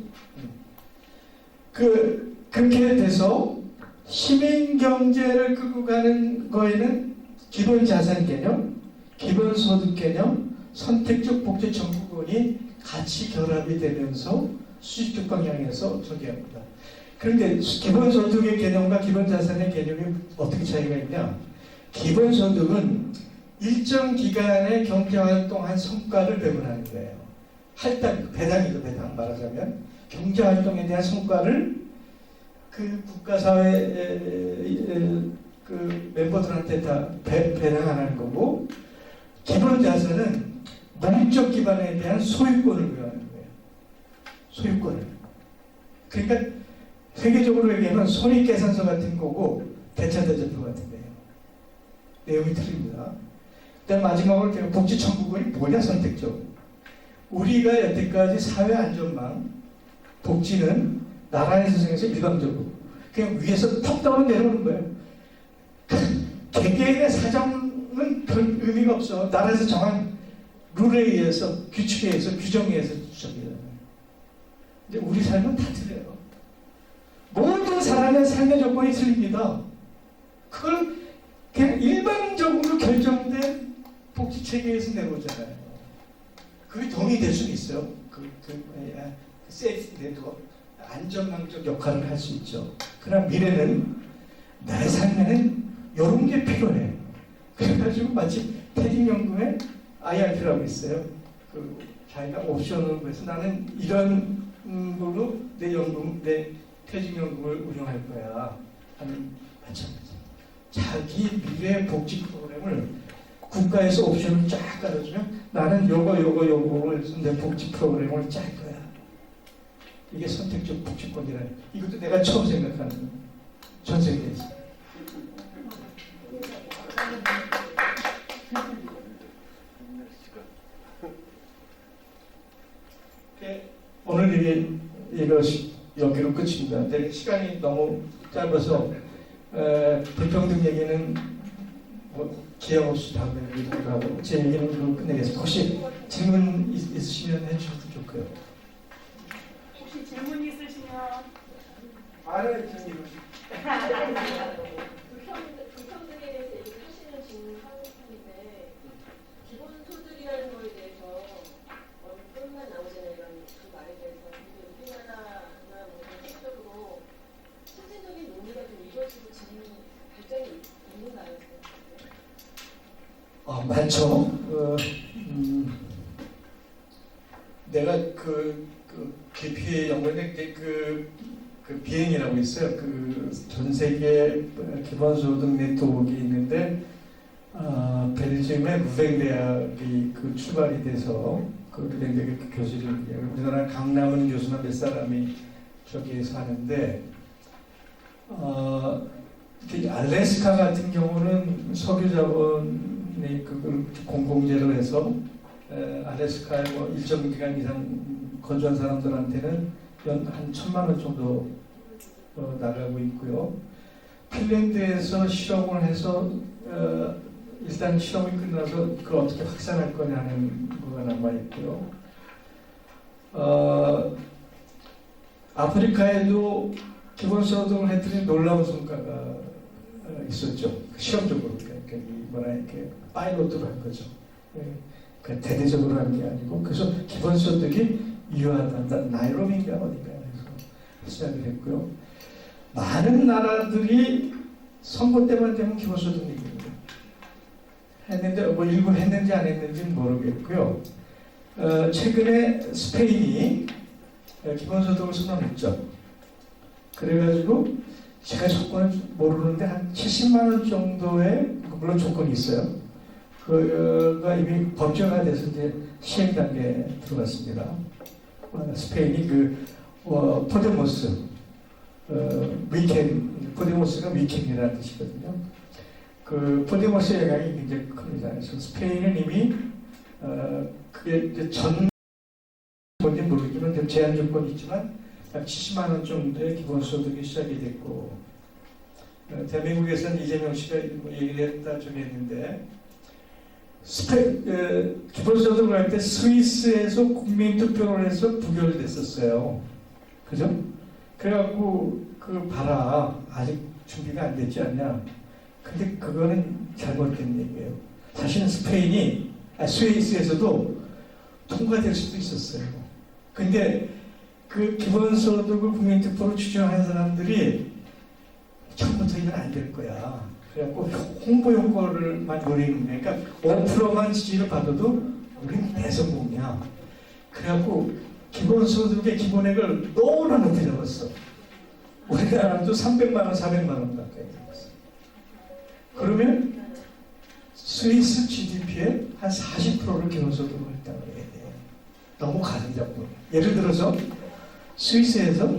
그렇게 돼서 시민 경제를 끌고 가는 거에는 기본 자산 개념, 기본 소득 개념, 선택적 복지 정부군이 같이 결합이 되면서 수직적 방향에서 저기합니다. 그런데 기본 소득의 개념과 기본 자산의 개념이 어떻게 차이가 있냐? 기본 소득은 일정 기간의 경제 활동한 성과를 배분하는 거예요. 배당이죠, 배당 말하자면 경제 활동에 대한 성과를 그 국가사회 그 멤버들한테 다 배당하는 거고, 기본 자산은 물적 기반에 대한 소유권을 부여하는 거예요. 소유권을. 그러니까 세계적으로 얘기하면 손익계산서 같은 거고 대차대조표 같은 거예요. 내용이 틀립니다. 그다음 마지막으로 복지청구권이 뭐냐, 선택적. 우리가 여태까지 사회안전망, 복지는 나라에서 정해서 일방적으로 그냥 위에서 탑다운 내려오는 거예요. 개개인의 사정은 별 의미가 없어. 나라에서 정한 룰에 의해서, 규칙에 의해서, 규정에 의해서 주장해요. 근데 우리 삶은 다 틀려요. 모든 사람의 삶의 조건이 틀립니다. 그걸 그냥 일방적으로 결정된 복지체계에서 내려오잖아요. 그게 도움이 될 수는 있어요. 세이프 네트워크, 안전망적 역할을 할 수 있죠. 그러나 미래는 내 삶에는 이런 게 필요해. 그래가지고 마치 퇴직연금에 IRP라고 있어요. 자기가 옵션으로 해서 나는 이런 걸로 내 퇴직연금을 운영할 거야 하는 마찬가지. 자기 미래 복지 프로그램을 국가에서 옵션을 쫙 깔아주면 나는 요거를 내 복지 프로그램을 짤 거야. 이게 선택적 복지권이라는, 이것도 내가 처음 생각하는 거야. 전 세계에서. 오늘 이것이 여기로 끝입니다. 근데 시간이 너무 짧아서 불평등 얘기는 기약 없이 다음에 얘기를 하고 제 얘기는 그걸로 끝내겠습니다. 혹시 질문 있으시면 해주셔도 좋고요. 혹시 질문 있으시면 말을 질문. 불평등에 대해서 얘기하시는 질문하는데 기본소득이라는 거에 대해서 어느 것만 나오잖아요. 이런 그 말에 대해서. 근데 우리나라나 뭐 전체적으로 실질적인 논의가 좀 이루어지고 발전이 있는가요? 많죠. 내가 기피의 연구인데 그 비행이라고 있어요. 그 전 세계 기본소득 네트워크가 있는데 벨지움의 루뱅 대학이 그 출발이 돼서 그 루뱅 대학 그 교수들이 우리나라 강남은 교수나 몇 사람이 저기에서 하는데 알래스카 같은 경우는 석유자본이 그걸 공공재로 해서 알래스카에 뭐 일정 기간 이상 거주한 사람들한테는 한 1,000만 원 정도 나가고 있고요. 핀란드에서 실험을 해서 일단 실험이 끝나서 그걸 어떻게 확산할 거냐는 거가 남아 있고요. 아프리카에도 기본소득을 했더니 놀라운 성과가 있었죠. 실험적으로 이렇게 파일럿으로 한 거죠. 그 대대적으로 한 게 아니고 그래서 기본소득이 유효하다. 나이로비인가 어디가에서 시작을 했고요. 많은 나라들이 선거 때만 되면 기본소득 얘기입니다. 했는데 뭐 일부 했는지 안 했는지는 모르겠고요. 최근에 스페인이 기본소득을 선언했죠. 그래가지고 제가 조건을 모르는데 한 70만 원 정도의 물론 조건이 있어요. 그가 이미 법제화가 돼서 이제 시행 단계에 들어갔습니다. 스페인이 포데모스 포데모스가 위켄이라는 뜻이거든요. 그 포데모스의 영향이 굉장히 큽니다. 그래서 스페인은 이미 그게 이제 전 뭔지 모르지만 좀 제한 조건이 있지만 약 70만 원 정도의 기본소득이 시작이 됐고 대한민국에서는 이재명 씨가 얘기를 했다 좀 했는데 기본소득을 할 때 스위스에서 국민투표를 해서 부결됐었어요. 그죠? 그래갖고 봐라 아직 준비가 안 됐지 않냐. 근데 그거는 잘못된 얘기예요. 사실은 스위스에서도 통과될 수도 있었어요. 근데 그 기본소득을 국민투표로 추정하는 사람들이 처음부터 이건 안 될 거야. 그래갖고 홍보 효과를만 노리는 거야. 그러니까 5%만 지지를 받아도 우리는 대성공이야. 그래갖고 기본소득의 기본액을 너무나 높이 잡았어. 우리나라도 300만 원, 400만 원 가까이 잡았어. 그러면 스위스 GDP의 한 40%를 기본소득으로 했다고 해야 돼요. 너무 가정적으로. 예를 들어서 스위스에서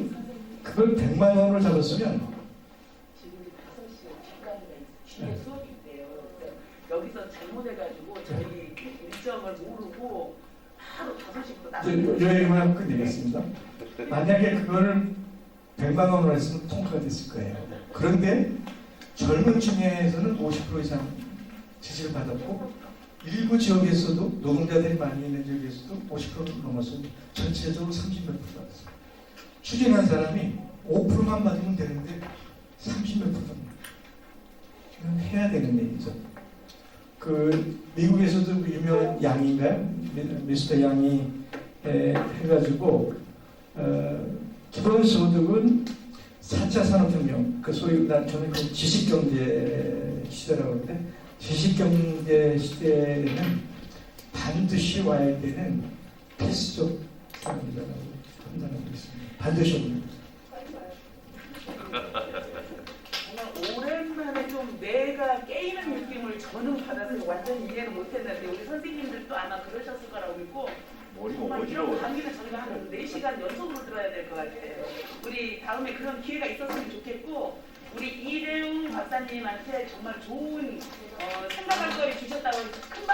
그걸 100만 원을 잡았으면 지금 5시에 뒤에 수업이 있대요. 여기서 잘못해가지고 저희 일정을 모르고 바로 5시부터 나가요. 요 얘기만 하고 끝내겠습니다. 만약에 그거를 100만 원으로 했으면 통과가 됐을 거예요. 그런데 젊은 층에서는 50% 이상 지지를 받았고 일부 지역에서도 노동자들이 많이 있는 지역에서도 50% 넘어서 전체적으로 30몇 % 받았어요. 추진한 사람이 5%만 받으면 되는데 30몇 %입니다. 이건 해야 되는 얘기죠. 미국에서도 유명한 양인가요? 미스터 양이 해가지고 기본소득은 4차 산업혁명, 소위 저는 지식경제 시대라고 하는데 지식경제 시대에는 반드시 와야 되는 필수적 사항이라고 판단하고 있습니다. 반드시 옵니다. 오랜만에 좀 뇌가 깨이는 느낌을 저는 받아서 완전히 이해를 못했는데 우리 선생님들도 아마 그러셨을 거라고 믿고 머리가 정말 이런 어지러워. 강의는 저희가 한 4시간 연속으로 들어야 될 것 같아요. 우리 다음에 그런 기회가 있었으면 좋겠고 우리 이래웅 박사님한테 정말 좋은 생각할 거리 주셨다고 큰